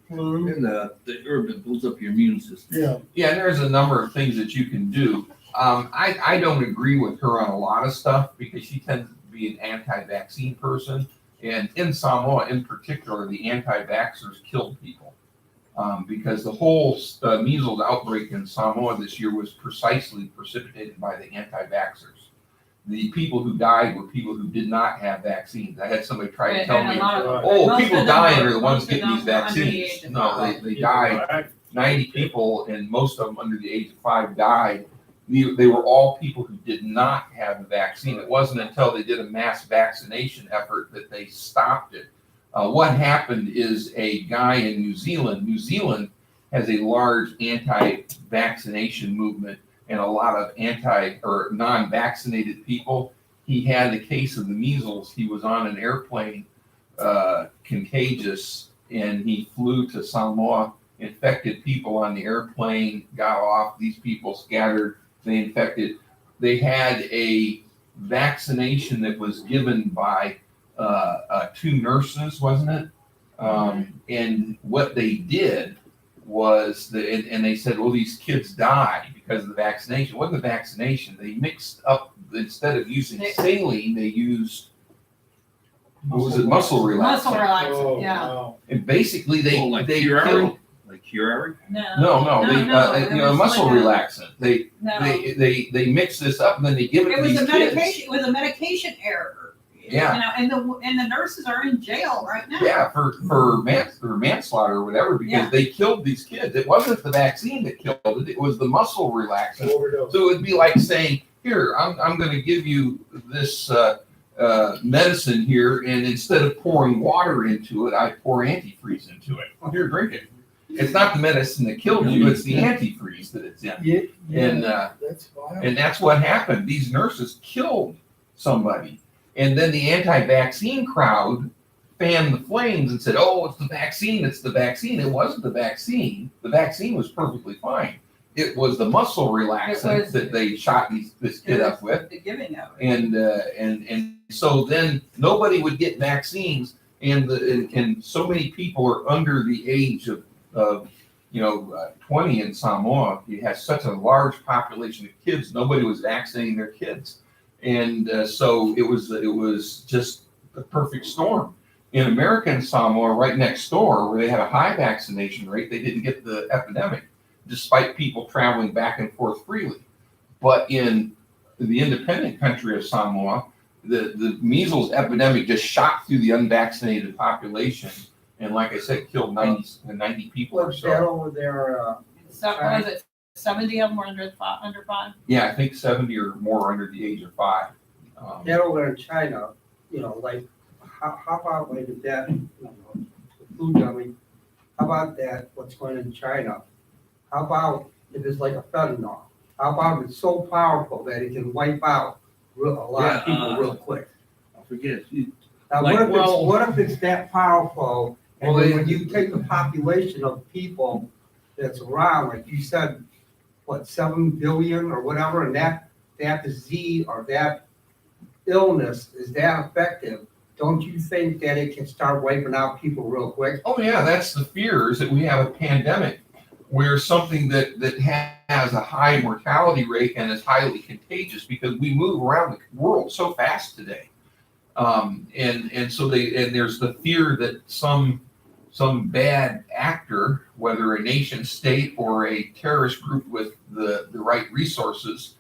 flu. And the herb that builds up your immune system. Yeah, Yeah, and there's a number of things that you can do. I don't agree with her on a lot of stuff because she tends to be an anti-vaccine person. And in Samoa in particular, the anti-vaxxers killed people. Because the whole measles outbreak in Samoa this year was precisely precipitated by the anti-vaxxers. The people who died were people who did not have vaccines. I had somebody try to tell me, oh, people dying are the ones getting these vaccines. No, they died. 90 people, and most of them under the age of 5 died. They were all people who did not have the vaccine. It wasn't until they did a mass vaccination effort that they stopped it. What happened is a guy in New Zealand has a large anti-vaccination movement and a lot of non-vaccinated people. He had a case of the measles. He was on an airplane, contagious, and he flew to Samoa, infected people on the airplane, got off. These people scattered, they infected. They had a vaccination that was given by 2 nurses, wasn't it? And what they did was, and they said, well, these kids died because of the vaccination. It wasn't the vaccination. They mixed up, instead of using saline, they used, what was it, muscle relaxant. Muscle relaxant, Oh, yeah. wow. And basically, they like they Curare? killed, Like Curare? no, they it was muscle like a- relaxant. They No, they mix this up and then they give it it to was these a kids. medication, it was a medication error. Yeah. You know, and the nurses are in jail right now. Yeah, for manslaughter or whatever, because Yeah. they killed these kids. It wasn't the vaccine that killed it; it was the muscle relaxant. Overdose. So it'd be like saying, "Here, I'm going to give you this medicine here, and instead of pouring water into it, I pour antifreeze into it. Well, here, drink it." It's not the medicine that killed you; it's the antifreeze that it's in. And That's wild. and that's what happened. These nurses killed somebody. And then the anti-vaccine crowd fanned the flames and said, oh, it's the vaccine, it's the vaccine. It wasn't the vaccine. The vaccine was perfectly fine. It was the muscle relaxant that they shot this kid up with. The giving of it. And so then nobody would get vaccines, and so many people are under the age of 20 in Samoa. You have such a large population of kids. Nobody was vaccinating their kids. And so it was just the perfect storm. In American Samoa, right next door, where they had a high vaccination rate, they didn't get the epidemic, despite people traveling back and forth freely. But in the independent country of Samoa, the measles epidemic just shot through the unvaccinated population, and like I said, killed 90 people or What's that so. over there, So, what is it, 70 of them were under 5? Yeah, I think 70 or more under the age of 5. that over in China, like, how about like that, the food dummy, how about that, what's going on in China? How about if it's like a fentanyl? How about if it's so powerful that it can wipe out a lot of people real quick? I forget. Now, Like, what if it's that powerful, and Well, then when you take the population of people that's around, like you said, 7 billion or whatever, and that disease or that illness is that effective, don't you think that it can start wiping out people real quick? Oh yeah, that's the fear, is that we have a pandemic where something that has a high mortality rate and is highly contagious, because we move around the world so fast today. And so there's the fear that some bad actor, whether a nation state or a terrorist group with the right resources,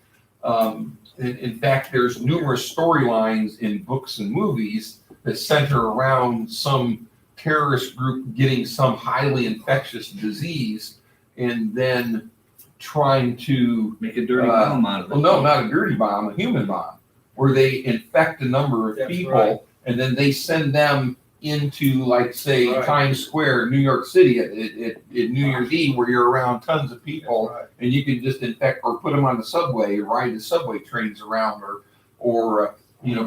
in fact, there's numerous storylines in books and movies that center around some terrorist group getting some highly infectious disease and then trying to Make a dirty bomb out of it. well, no, not a dirty bomb, a human bomb, where they infect a number of That's people right. and then they send them into, like, say, Right. Times Square, New York City at New Year's Eve, where you're around tons of people, Right. and you can just infect, or put them on the subway, ride the subway trains around, or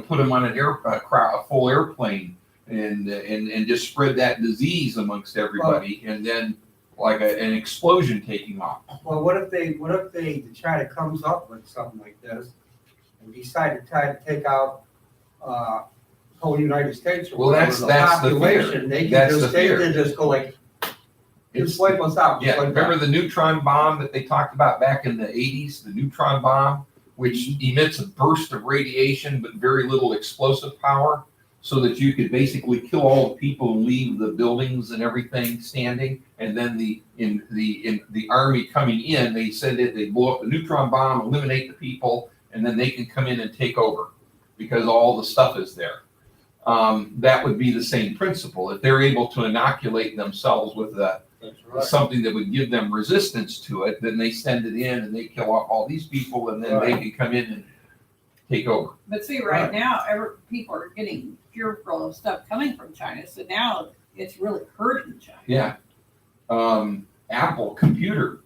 put them on a full airplane, and just spread that disease amongst everybody, and then like an explosion taking off. Well, what if the China comes up with something like this and decide to try to take out whole United States or Well, whatever, that's the fear. population, they That's can the just, they fear. can just go like, It's- just wipe us out. just Yeah, like remember that. the neutron bomb that they talked about back in the 80s, the neutron bomb, which emits a burst of radiation but very little explosive power, so that you could basically kill all the people and leave the buildings and everything standing. And then in the army coming in, they blow up the neutron bomb, eliminate the people, and then they can come in and take over because all the stuff is there. That would be the same principle. If they're able to inoculate themselves with That's right. something that would give them resistance to it, then they send it in and they kill off all these people, and then Right. they can come in and take over. But see, right now, people are getting fearful of stuff coming from China, so now it's really hurting China. Yeah. Apple Computer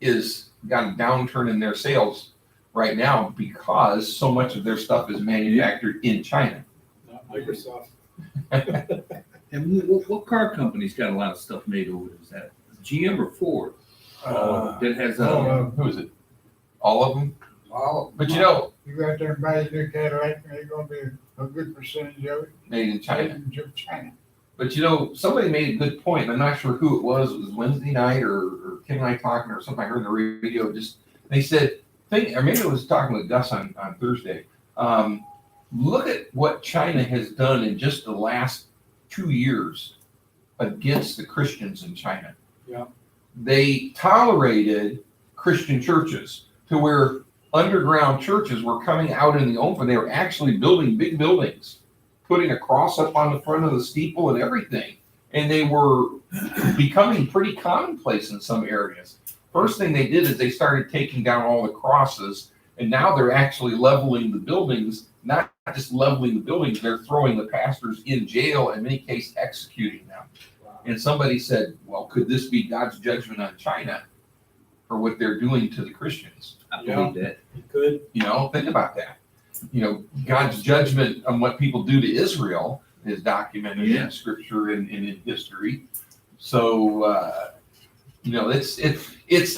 is got a downturn in their sales right now because so much of their stuff is manufactured in China. Not Microsoft. And what car company's got a lot of stuff made over there? Is that GM or Ford? That has Who is it? All of them? Well, But you know, You go out there and buy a new Cadillac, and there's gonna be a good percentage of it made in China. made in China. But you know, somebody made a good point. I'm not sure who it was. It was Wednesday night or Kim and I talking or something. I heard on the radio. Just they said, or maybe I was talking with Gus on Thursday. Look at what China has done in just the last 2 years against the Christians in China. Yeah. They tolerated Christian churches to where underground churches were coming out in the open. They were actually building big buildings, putting a cross up on the front of the steeple and everything. And they were becoming pretty commonplace in some areas. First thing they did is they started taking down all the crosses, and now they're actually leveling the buildings, not just leveling the buildings, they're throwing the pastors in jail, in many cases executing them. And somebody said, well, could this be God's judgment on China for what they're doing to the Christians? I believe that. Good. You know, think about that. You know, God's judgment on what people do to Israel is documented Yeah. in scripture and in history. So, you know, it's,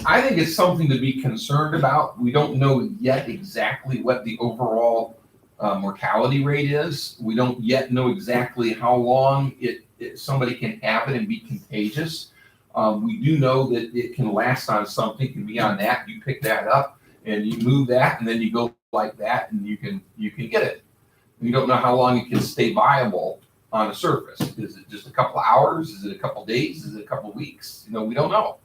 I think it's something to be concerned about. We don't know yet exactly what the overall mortality rate is. We don't yet know exactly how long somebody can have it and be contagious. We do know that it can last on something, can be on that. You pick that up and you move that, and then you go like that, and you can get it. You don't know how long it can stay viable on a surface. Is it just a couple of hours? Is it a couple of days? Is it a couple of weeks? You know, we don't know.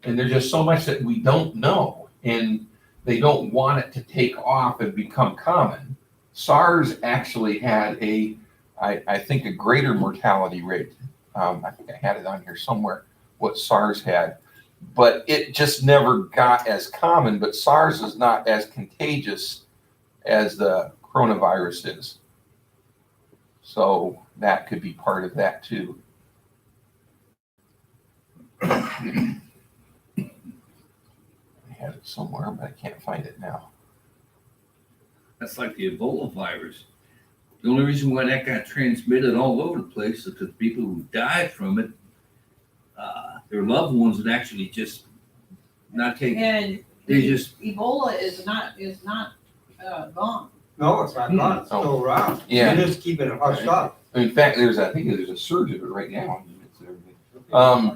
And there's just so much that we don't know, and they don't want it to take off and become common. SARS actually had I think a greater mortality rate. I think I had it on here somewhere, what SARS had, but it just never got as common. But SARS is not as contagious as the coronavirus is. So that could be part of that too. I had it somewhere, but I can't find it now. That's like the Ebola virus. The only reason why that got transmitted all over the place is because people who died from it, their loved ones would actually just not take. And They just Ebola is not gone. no, it's not gone, it's still around. Yeah. They're just keeping it hushed up. In fact, I think there's a surge of it right now.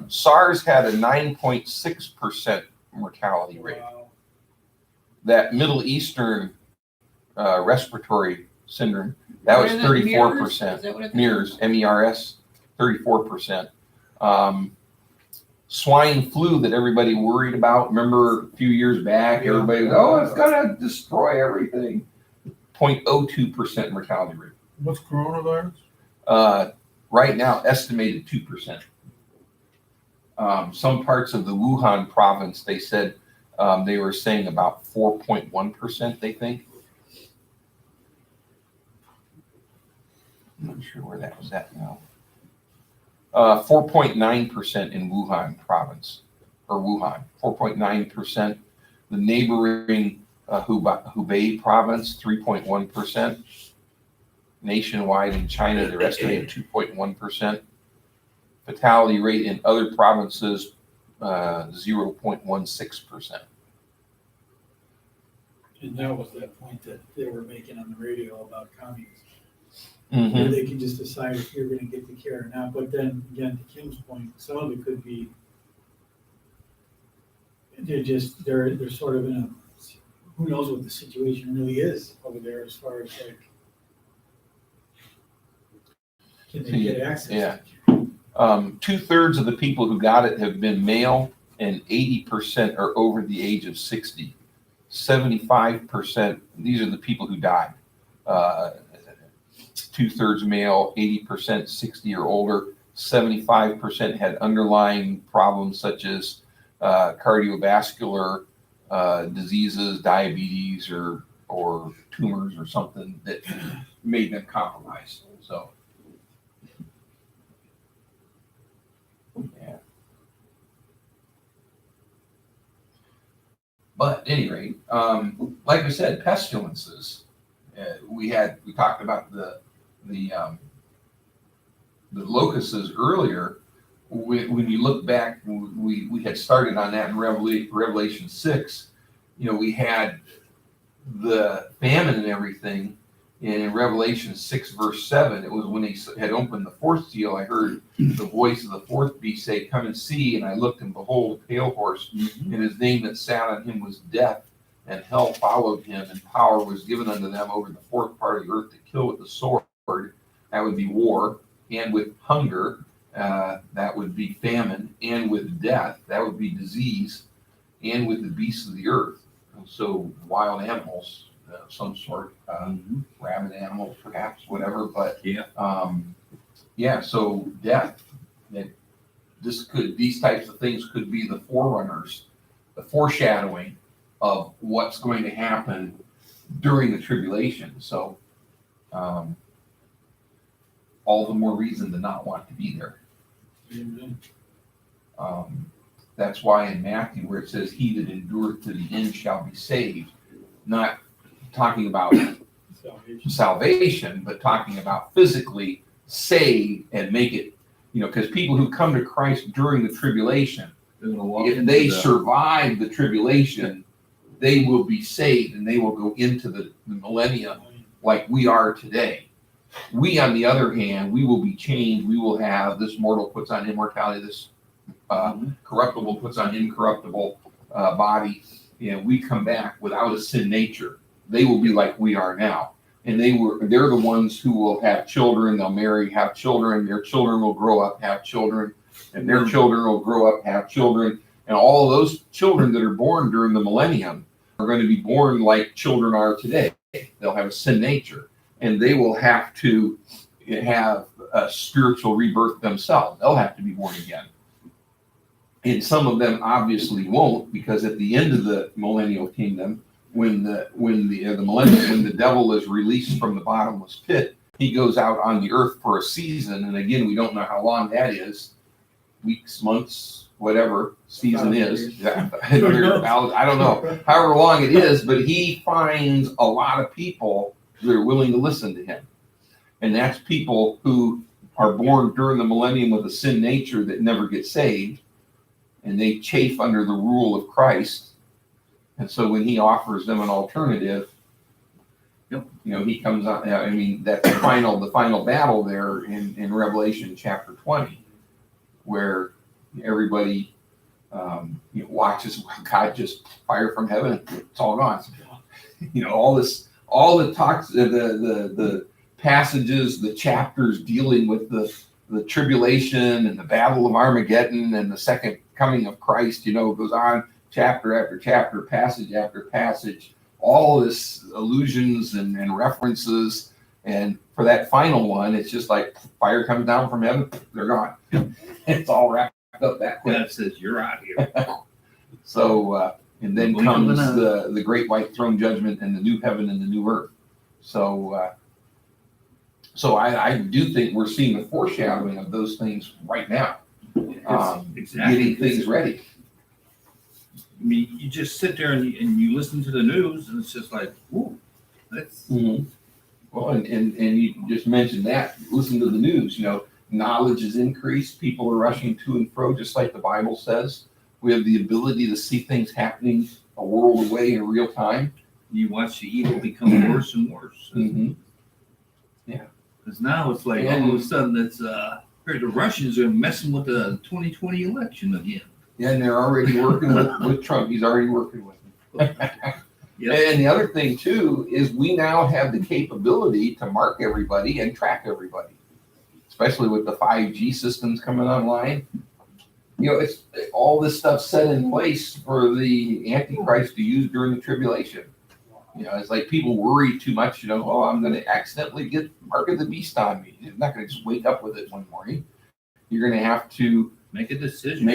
SARS had a 9.6% mortality rate. Wow. That Middle Eastern respiratory syndrome, that was What is it, 34%. Is that what it is? MERS, MERS, 34%. Swine flu that everybody worried about. Remember a few years back, everybody was, oh, it's gonna destroy everything. 0.02% mortality rate. What's coronavirus? Right now, estimated 2%. Some parts of the Wuhan province, they said they were saying about 4.1%, they think. I'm not sure where that was at now. 4.9% in Wuhan province, or Wuhan, 4.9%. The neighboring Hubei province, 3.1%. Nationwide in China, they're estimating 2.1%. Fatality rate in other provinces, 0.16%. And that was that point that they were making on the radio about communism. Mm-hmm. Where they can just decide if you're gonna get the care or not, but then, again, to Kim's point, some of it could be, they're sort of in a, who knows what the situation really is over there as far as like, can they get access? Yeah. 2/3 of the people who got it have been male, and 80% are over the age of 60. 75%, these are the people who died. 2/3 male, 80% 60 or older. 75% had underlying problems such as cardiovascular diseases, diabetes, or tumors or something that made them compromised. So, yeah. But at any rate, like I said, pestilences. We talked about the locusts earlier. When you look back, we had started on that in Revelation 6. You know, we had the famine and everything, and in Revelation 6 verse 7, it was when he had opened the fourth seal, I heard the voice of the fourth beast say, "Come and see." And I looked, and behold, a pale horse, and his name that sat on him was Death, and hell followed him, and power was given unto them over the fourth part of the earth to kill with the sword. That would be war, and with hunger, that would be famine, and with death, that would be disease, and with the beasts of the earth. So wild animals of some sort, rabid animals perhaps, whatever, but so death, that these types of things could be the forerunners, the foreshadowing of what's going to happen during the tribulation. So all the more reason to not want to be there. That's why in Matthew, where it says, "He that endureth to the end shall be saved," not talking about salvation, but talking about physically save and make it, because people who come to Christ during the tribulation, if they survive the tribulation, they will be saved and they will go into the millennium like we are today. We, on the other hand, we will be changed. We will have this mortal puts on immortality, this corruptible puts on incorruptible body, and we come back without a sin nature. They will be like we are now, and they're the ones who will have children. They'll marry, have children. Their children will grow up, have children, and their children will grow up, have children, and all those children that are born during the millennium are going to be born like children are today. They'll have a sin nature, and they will have to have a spiritual rebirth themselves. They'll have to be born again. And some of them obviously won't, because at the end of the millennial kingdom, when the devil is released from the bottomless pit, he goes out on the earth for a season. And again, we don't know how long that is, weeks, months, whatever season is. I don't know, however long it is, but he finds a lot of people that are willing to listen to him. And that's people who are born during the millennium with a sin nature that never get saved, and they chafe under the rule of Christ. And so when he offers them an alternative, he comes out. That's the final battle there in Revelation chapter 20, where everybody watches God just fire from heaven. It's all gone. All the talks, the passages, the chapters dealing with the tribulation and the battle of Armageddon and the second coming of Christ, goes on chapter after chapter, passage after passage, all this allusions and references. And for that final one, it's just like fire comes down from heaven, they're gone. It's all wrapped up that quick. God says, "You're out here." So, and then comes the great white throne judgment and the new heaven and the new earth. So I do think we're seeing the foreshadowing of those things right now. Getting things ready. I mean, you just sit there and you listen to the news, and it's just like, ooh, that's. Well, and you just mentioned that. Listen to the news. Knowledge is increased. People are rushing to and fro, just like the Bible says. We have the ability to see things happening a world away in real time. You watch the evil become worse and worse. Yeah. Because now it's like all of a sudden it's the Russians are messing with the 2020 election again. Yeah, and they're already working with Trump. He's already working with them. And the other thing too is we now have the capability to mark everybody and track everybody, especially with the 5G systems coming online. It's all this stuff set in place for the Antichrist to use during the tribulation. It's like people worry too much, I'm going to accidentally get Mark of the Beast on me. You're not going to just wake up with it one morning. You're going to have to make a decision.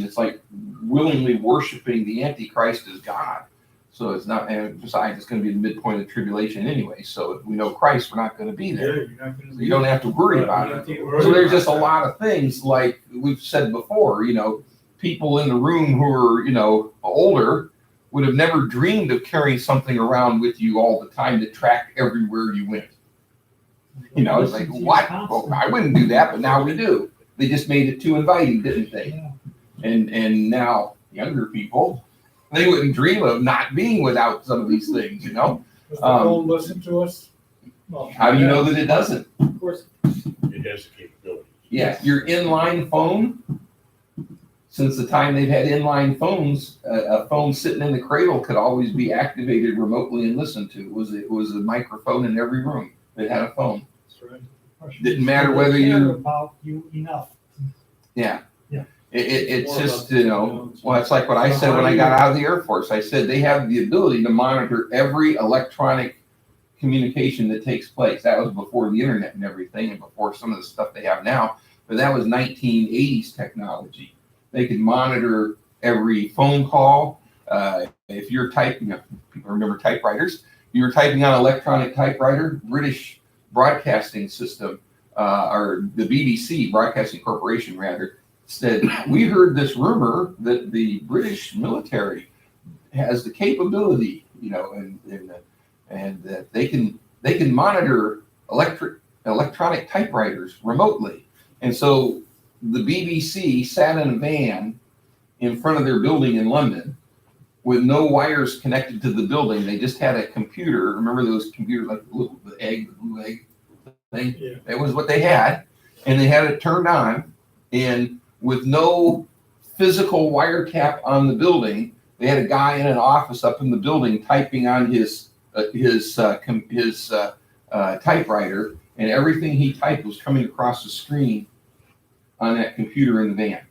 It's like willingly worshiping the Antichrist as God. So it's not, and besides, it's going to be the midpoint of tribulation anyway. So if we know Christ, we're not going to be there. So you don't have to worry about it. So there's just a lot of things, like we've said before, people in the room who are, older would have never dreamed of carrying something around with you all the time that tracked everywhere you went. It's like, what? Well, I wouldn't do that, but now we do. They just made it too inviting, didn't they? And now younger people, They wouldn't dream of not being without some of these things, you know? Does the phone listen to us? Well, How do you know that it doesn't? Of course. It has the capability. Yeah, your inline phone, since the time they've had inline phones, a phone sitting in the cradle could always be activated remotely and listened to. It was a microphone in every room that had a phone. That's right. Didn't matter whether They care you, about you enough. yeah. Yeah. It's More just, about you know, technology. well, it's like what I said when I got out of the Air Force. I said they have the ability to monitor every electronic communication that takes place. That was before the internet and everything and before some of the stuff they have now. But that was 1980s technology. They could monitor every phone call. If you're typing, people remember typewriters. You were typing on an electronic typewriter, British Broadcasting System, or the BBC, Broadcasting Corporation rather, said, we heard this rumor that the British military has the capability, you know, and that they can monitor electronic typewriters remotely. And so the BBC sat in a van in front of their building in London with no wires connected to the building. They just had a computer. Remember those computers, like the blue egg thing? Yeah. That was what they had. And they had it turned on. And with no physical wiretap on the building, they had a guy in an office up in the building typing on his typewriter, and everything he typed was coming across the screen on that computer in the van.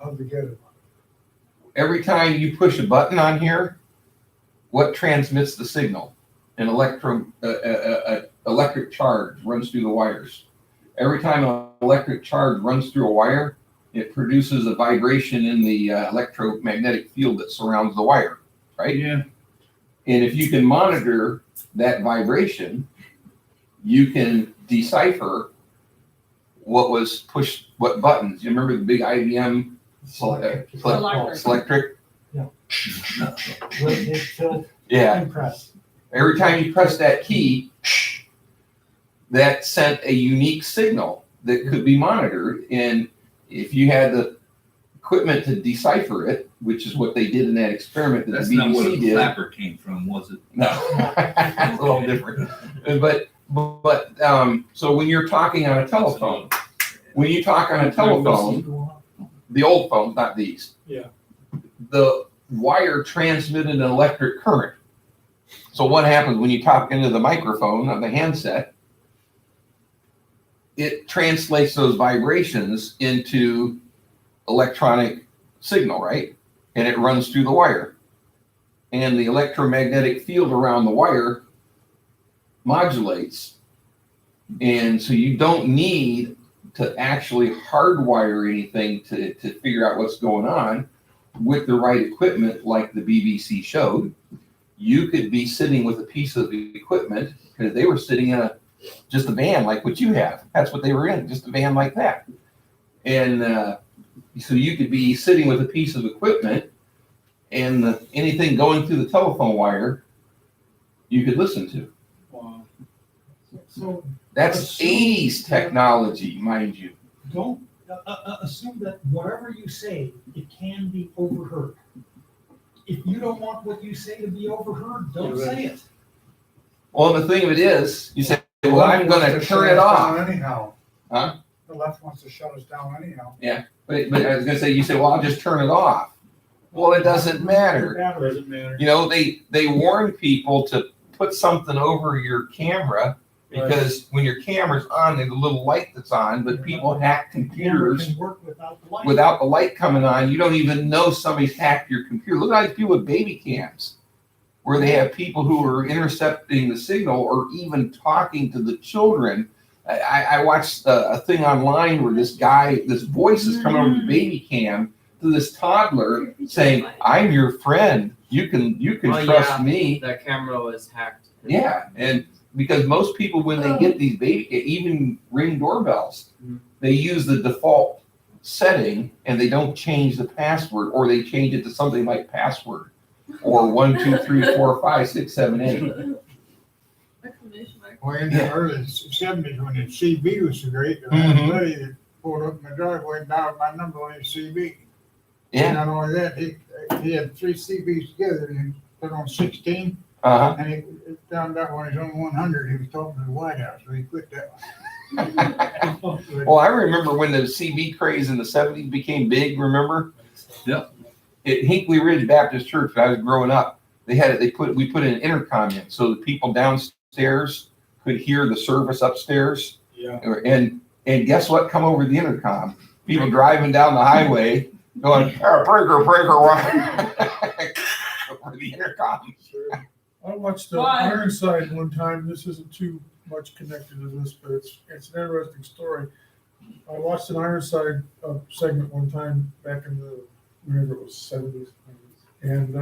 How'd we get it? Every time you push a button on here, what transmits the signal? An electric charge runs through the wires. Every time an electric charge runs through a wire, it produces a vibration in the electromagnetic field that surrounds the wire, right? Yeah. And if you can monitor that vibration, you can decipher what was pushed, what buttons. You remember the big IBM Selectric? Rotate, tilt, Yeah. and press. Every time you press that key, that sent a unique signal that could be monitored. And if you had the equipment to decipher it, which is what they did in that experiment that That's the not where BBC the did. flapper came from, was it? No, it's a little different. But so when you're talking on a telephone, when you talk on a telephone, the old phones, not these. Yeah. The wire transmitted an electric current. So what happens when you talk into the microphone on the handset? It translates those vibrations into electronic signal, right? And it runs through the wire. And the electromagnetic field around the wire modulates. And so you don't need to actually hardwire anything to figure out what's going on. With the right equipment, like the BBC showed, you could be sitting with a piece of equipment, because they were sitting in just a van like what you have. That's what they were in, just a van like that. And so you could be sitting with a piece of equipment, and anything going through the telephone wire, you could listen to. Wow. So That's 80s technology, mind you. don't assume that whatever you say, it can be overheard. If you don't want what you say to be overheard, don't say it. Well, the thing of it is, you say, well, I'm going to turn it off. Anyhow. Huh? The left wants to shut us down anyhow. But I was going to say, you say, well, I'll just turn it off. Well, it doesn't matter. Doesn't matter. You know, they warn people to put something over your camera, because when your camera's on, there's a little light that's on, but people hack Camera computers can work without the light. without the light coming on. You don't even know somebody's hacked your computer. Look at people with baby cams, where they have people who are intercepting the signal or even talking to the children. I watched a thing online where this voice is coming over the baby cam to this toddler saying, "I'm your friend. You can trust me." That camera was hacked. Yeah, and because most people, when they get these even Ring doorbells, they use the default setting and they don't change the password, or they change it to something like password or 1, 2, 3, 4, 5, 6, 7, 8. Well, in the early 70s, when the CB was so great, I had a buddy that pulled up my driveway and dialed my number on his CB. Yeah. Not only that, he had 3 CBs together and he put on 16, Uh-huh. and he found out when he was on 100, he was talking to the White House, so he quit that one. Well, I remember when the CB craze in the 70s became big, remember? Yep. At Hinkley Ridge Baptist Church, when I was growing up, we put an intercom in so the people downstairs could hear the service upstairs. Yeah. And guess what? Come over the intercom. People driving down the highway going, breaker, over the intercom. I watched Why? Ironside one time. This isn't too much connected to this, but it's an interesting story. I watched an Ironside segment one time back in the, whenever it was 70s. And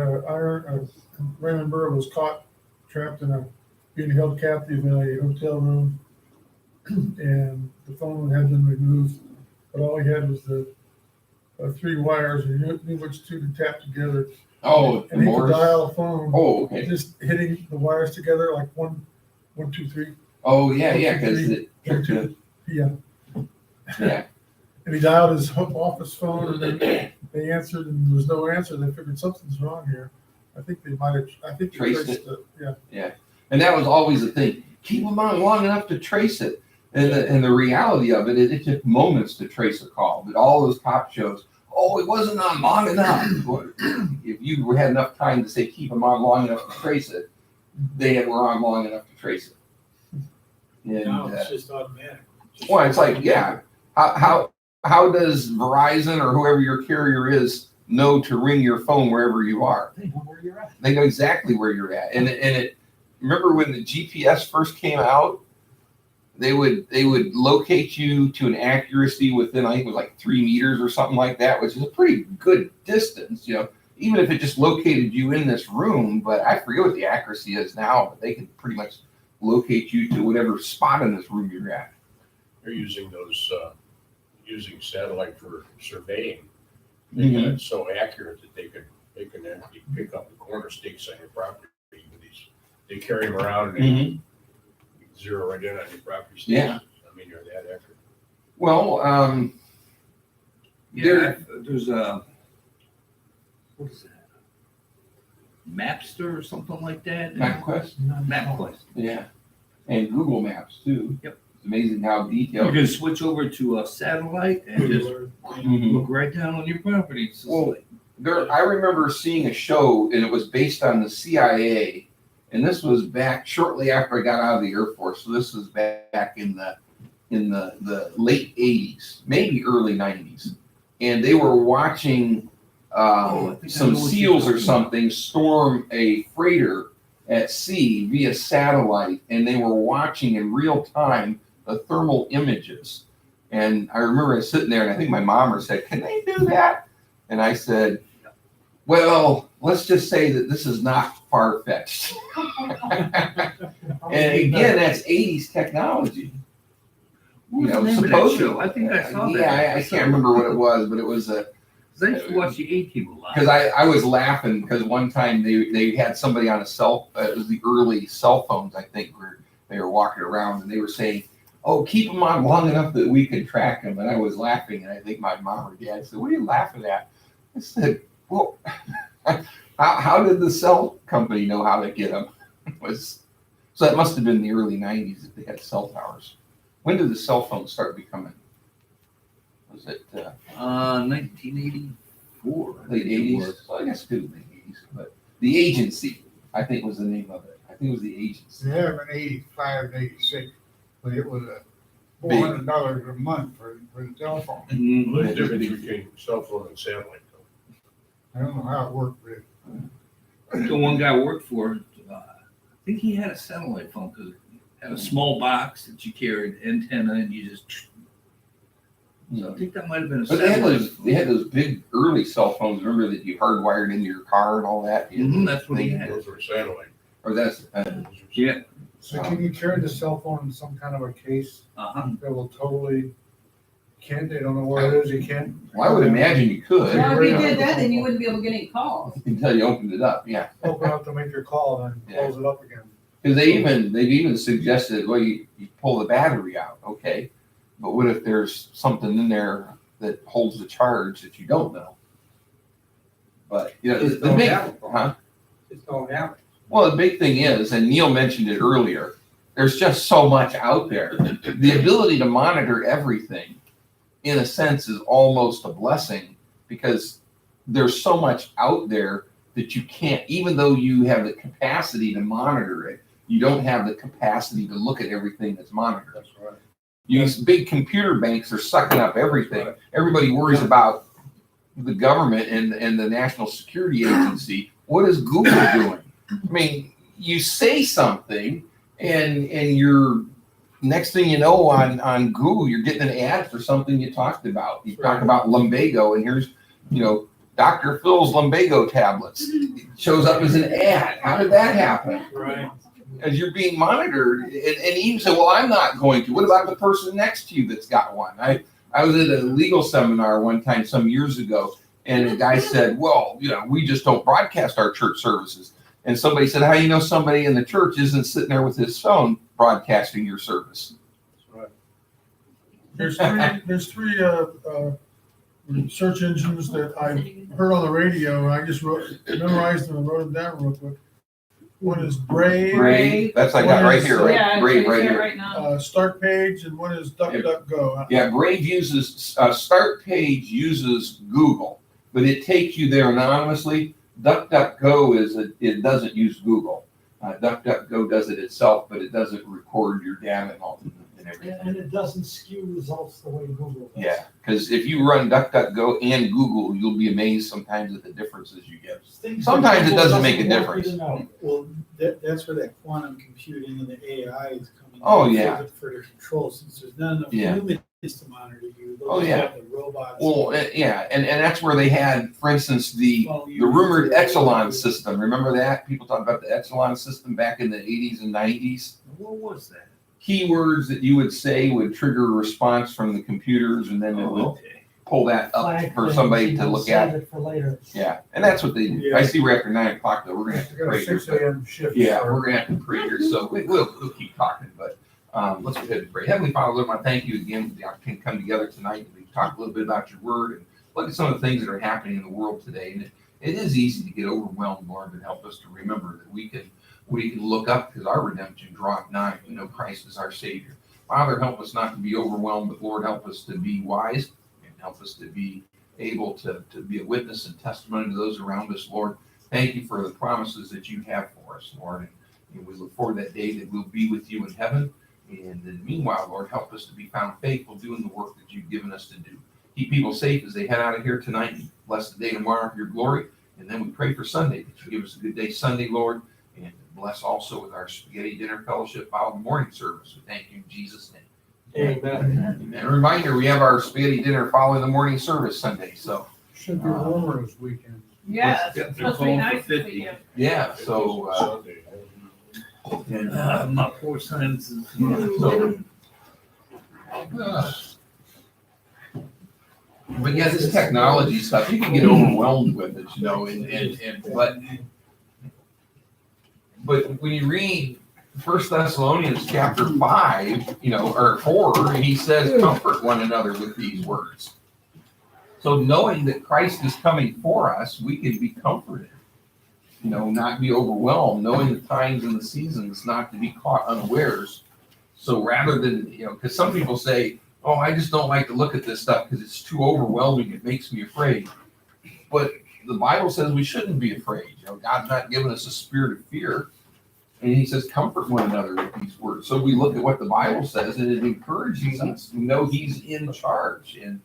Raymond Burr was caught trapped being held captive in a hotel room. And the phone had been removed, but all he had was the 3 wires, and he knew which 2 to tap together. Oh, And he could Morse. dial a phone, Oh, okay. just hitting the wires together like 1, 2, 3. Oh, yeah, because it tricked the, Yeah. yeah. And he dialed his office phone, and then they answered, and there was no answer. They figured something's wrong here. I think they Traced traced it. Yeah. And that was always the thing. Keep them on long enough to trace it. And the reality of it, it took moments to trace a call. But all those cop shows, oh, it wasn't on long enough. If you had enough time to say keep them on long enough to trace it, they were on long enough to trace it. And, Now it's just automatic. well, it's like, yeah, how does Verizon or whoever your carrier is know to ring your phone wherever you are? They know where you're at. They know exactly where you're at. And it remember when the GPS first came out, they would locate you to an accuracy within, I think it was like 3 meters or something like that, which is a pretty good distance, even if it just located you in this room. But I forget what the accuracy is now, but they can pretty much locate you to whatever spot in this room you're at. They're using those, using satellite for surveying. Mhm. It's so accurate that they can actually pick up the corner stakes on your property. They carry them around and they zero right in on your property stakes. Yeah. I mean, they're that accurate. Well, Yeah, there's a, what is that? Mapster or something like that? MapQuest, MapQuest. yeah, and Google Maps too. Yep. It's amazing how You detailed. can switch over to a satellite and just Mhm. look right down on your property. It's just Well, like- I remember seeing a show, and it was based on the CIA, and this was back shortly after I got out of the Air Force. So this was back in the late '80s, maybe early '90s, and they were watching I think I some know what you're SEALs or talking about. something storm a freighter at sea via satellite, and they were watching in real time the thermal images. And I remember sitting there, and I think my mom said, "Can they do that?" And I said, "Well, let's just say that this is not far-fetched." And again, that's '80s technology. What was the name of that show? I think I saw that. Yeah, I can't remember what it was, but it was a. I used to watch the A-Team a lot. Because I was laughing because one time they had somebody on it was the early cell phones, I think, where they were walking around and they were saying, "Oh, keep them on long enough that we can track them." And I was laughing, and I think my mom or dad said, "What are you laughing at?" I said, "Well, how did the cell company know how to get them?" So that must have been the early '90s that they had cell towers. When did the cell phones start becoming? Was it 1984. I late think it '80s? was. Well, I guess it could have been '80s, but the agency, I think, was the name of it. I think it was the agency. They have an 85 and 86, but it was Big. $400 a month for the telephone. Mhm. Well, there's a difference between cell phone and satellite though. I don't know how it worked, but The one guy I worked for, I think he had a satellite phone because it had a small box that you carried, antenna, and you just. So I think that might have been a But they satellite. had those big early cell phones. Remember that you hardwired into your car and all that. That's what he had. Those were satellite. Or that's Those were- Yeah. So can you carry the cell phone in some kind of a case Uh-huh. that will totally, they don't know where it is, you can't? well, I would imagine you could. Well, if you did that, then you wouldn't be able to get any calls. Until you opened it up, yeah. Open up to make your call, then close it up again. Because they've even suggested, well, you pull the battery out, okay, but what if there's something in there that holds the charge that you don't know? But, you know, Just the don't big, have it. huh? Just don't have it. Well, the big thing is, and Neil mentioned it earlier, there's just so much out there. The ability to monitor everything, in a sense, is almost a blessing because there's so much out there that you can't, even though you have the capacity to monitor it, you don't have the capacity to look at everything that's monitored. That's right. These big computer banks are sucking up everything. Everybody worries about the government and the National Security Agency. What is Google doing? I mean, you say something and you're next thing you know on Google, you're getting an ad for something you talked about. You talk about lumbago and here's, you know, Dr. Phil's lumbago tablets. It shows up as an ad. How did that happen? Right. As you're being monitored, and even say, well, I'm not going to. What about the person next to you that's got one? I was at a legal seminar one time some years ago, and a guy said, well, you know, we just don't broadcast our church services. And somebody said, how do you know somebody in the church isn't sitting there with his phone broadcasting your service? There's three search engines that I heard on the radio, and I just memorized them and wrote them down real quick. One is Brave. Brave, that's I got right here, right? Yeah, Brave it's right there here. right now. Start Page, and one is DuckDuckGo. Yeah, Brave uses, Start Page uses Google, but it takes you there anonymously. DuckDuckGo it doesn't use Google. DuckDuckGo does it itself, but it doesn't record your data and all and everything. And it doesn't skew results the way Google does. Yeah, because if you run DuckDuckGo and Google, you'll be amazed sometimes at the differences you get. Things Sometimes that it Google doesn't make a want you difference. to know. Well, that's where that quantum computing and the AI is coming. Oh, in yeah. For the control, since there's not enough Yeah. humans to monitor you. those Oh, yeah. are The robots. Well, yeah, and that's where they had, for instance, the rumored Exelon system. Remember that? People talk about the Exelon system back in the 80s and 90s. What was that? Keywords that you would say would trigger a response from the computers, and then it would Okay. pull that up Flag for things, somebody you to can look save at. it for later. Yeah, and that's what they do. Yeah. I see we're after 9 o'clock though. We're gonna have to pray here. So, a.m. shift. yeah, we're gonna have to pray here. So we'll keep talking, but let's go ahead and pray. Heavenly Father, Lord, I thank you again for the opportunity to come together tonight and we talk a little bit about your word and look at some of the things that are happening in the world today. And it is easy to get overwhelmed, Lord, but help us to remember that we can look up because our redemption draweth nigh. We know Christ is our Savior. Father, help us not to be overwhelmed, but Lord, help us to be wise and help us to be able to be a witness and testimony to those around us, Lord. Thank you for the promises that you have for us, Lord. And we look forward to that day that we'll be with you in heaven. And in the meanwhile, Lord, help us to be found faithful doing the work that you've given us to do. Keep people safe as they head out of here tonight. Bless the day tomorrow of your glory. And then we pray for Sunday that you give us a good day Sunday, Lord. And bless also with our spaghetti dinner fellowship following morning service. We thank you in Jesus' name. Amen. And a reminder, we have our spaghetti dinner following the morning service Sunday. So, Should be warmer this weekend. Yeah, it's They're supposed to be going for nice. 50. yeah, so, My poor son's. but yeah, this technology stuff, you can get overwhelmed with it, you know, but when you read 1 Thessalonians chapter 5, you know, or 4, he says, comfort one another with these words. So knowing that Christ is coming for us, we can be comforted, you know, not be overwhelmed, knowing the times and the seasons, not to be caught unawares. So rather than, you know, because some people say, oh, I just don't like to look at this stuff because it's too overwhelming. It makes me afraid. But the Bible says we shouldn't be afraid. You know, God's not given us a spirit of fear. And he says, comfort one another with these words. So we look at what the Bible says and it encourages us. We know he's in charge. And,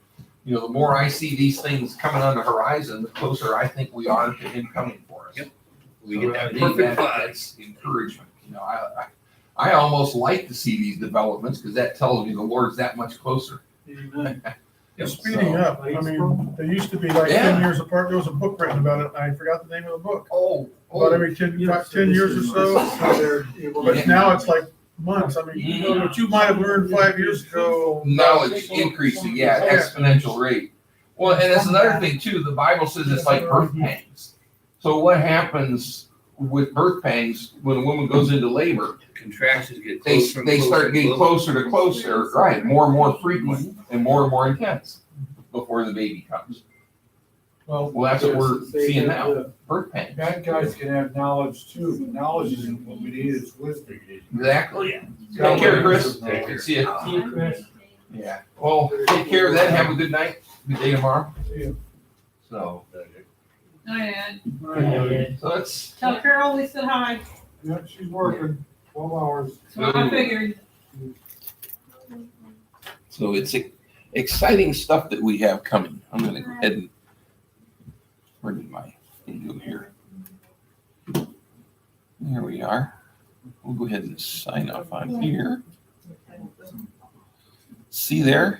you know, the more I see these things coming on the horizon, the closer I think we are to him coming for us. Yep. We So get that I think perfect that's encouragement. You know, I almost like to see these developments because that tells me the Lord's that much closer. Amen. Speeding up, I mean, they used to be like Yeah. 10 years apart. There was a book written about it. I forgot the name of the book. Oh, About every 10 years or so. But now it's like months. I mean, you know, what you might have learned 5 years ago. now it's increasing, yeah, exponential rate. Well, and that's another thing too. The Bible says it's like birth pangs. So what happens with birth pangs when a woman goes into labor? Contractions get They closer. and start closer getting and closer. closer to closer, right? More and more frequent and more intense before the baby comes. Well, Well, that's what we're They seeing have now, the- birth pains. Bad guys can have knowledge too, but knowledge isn't what we need, it's wisdom. Exactly. Take care, Chris. See you. See you, Chris. Yeah. Well, take care of that. Have a good night. Good day tomorrow. See you. So, And so let's, tell Carol we said hi. Yeah, she's working 12 hours. That's what I figured. So it's exciting stuff that we have coming. I'm gonna go ahead and bring my window here. There we are. We'll go ahead and sign off on here. See there?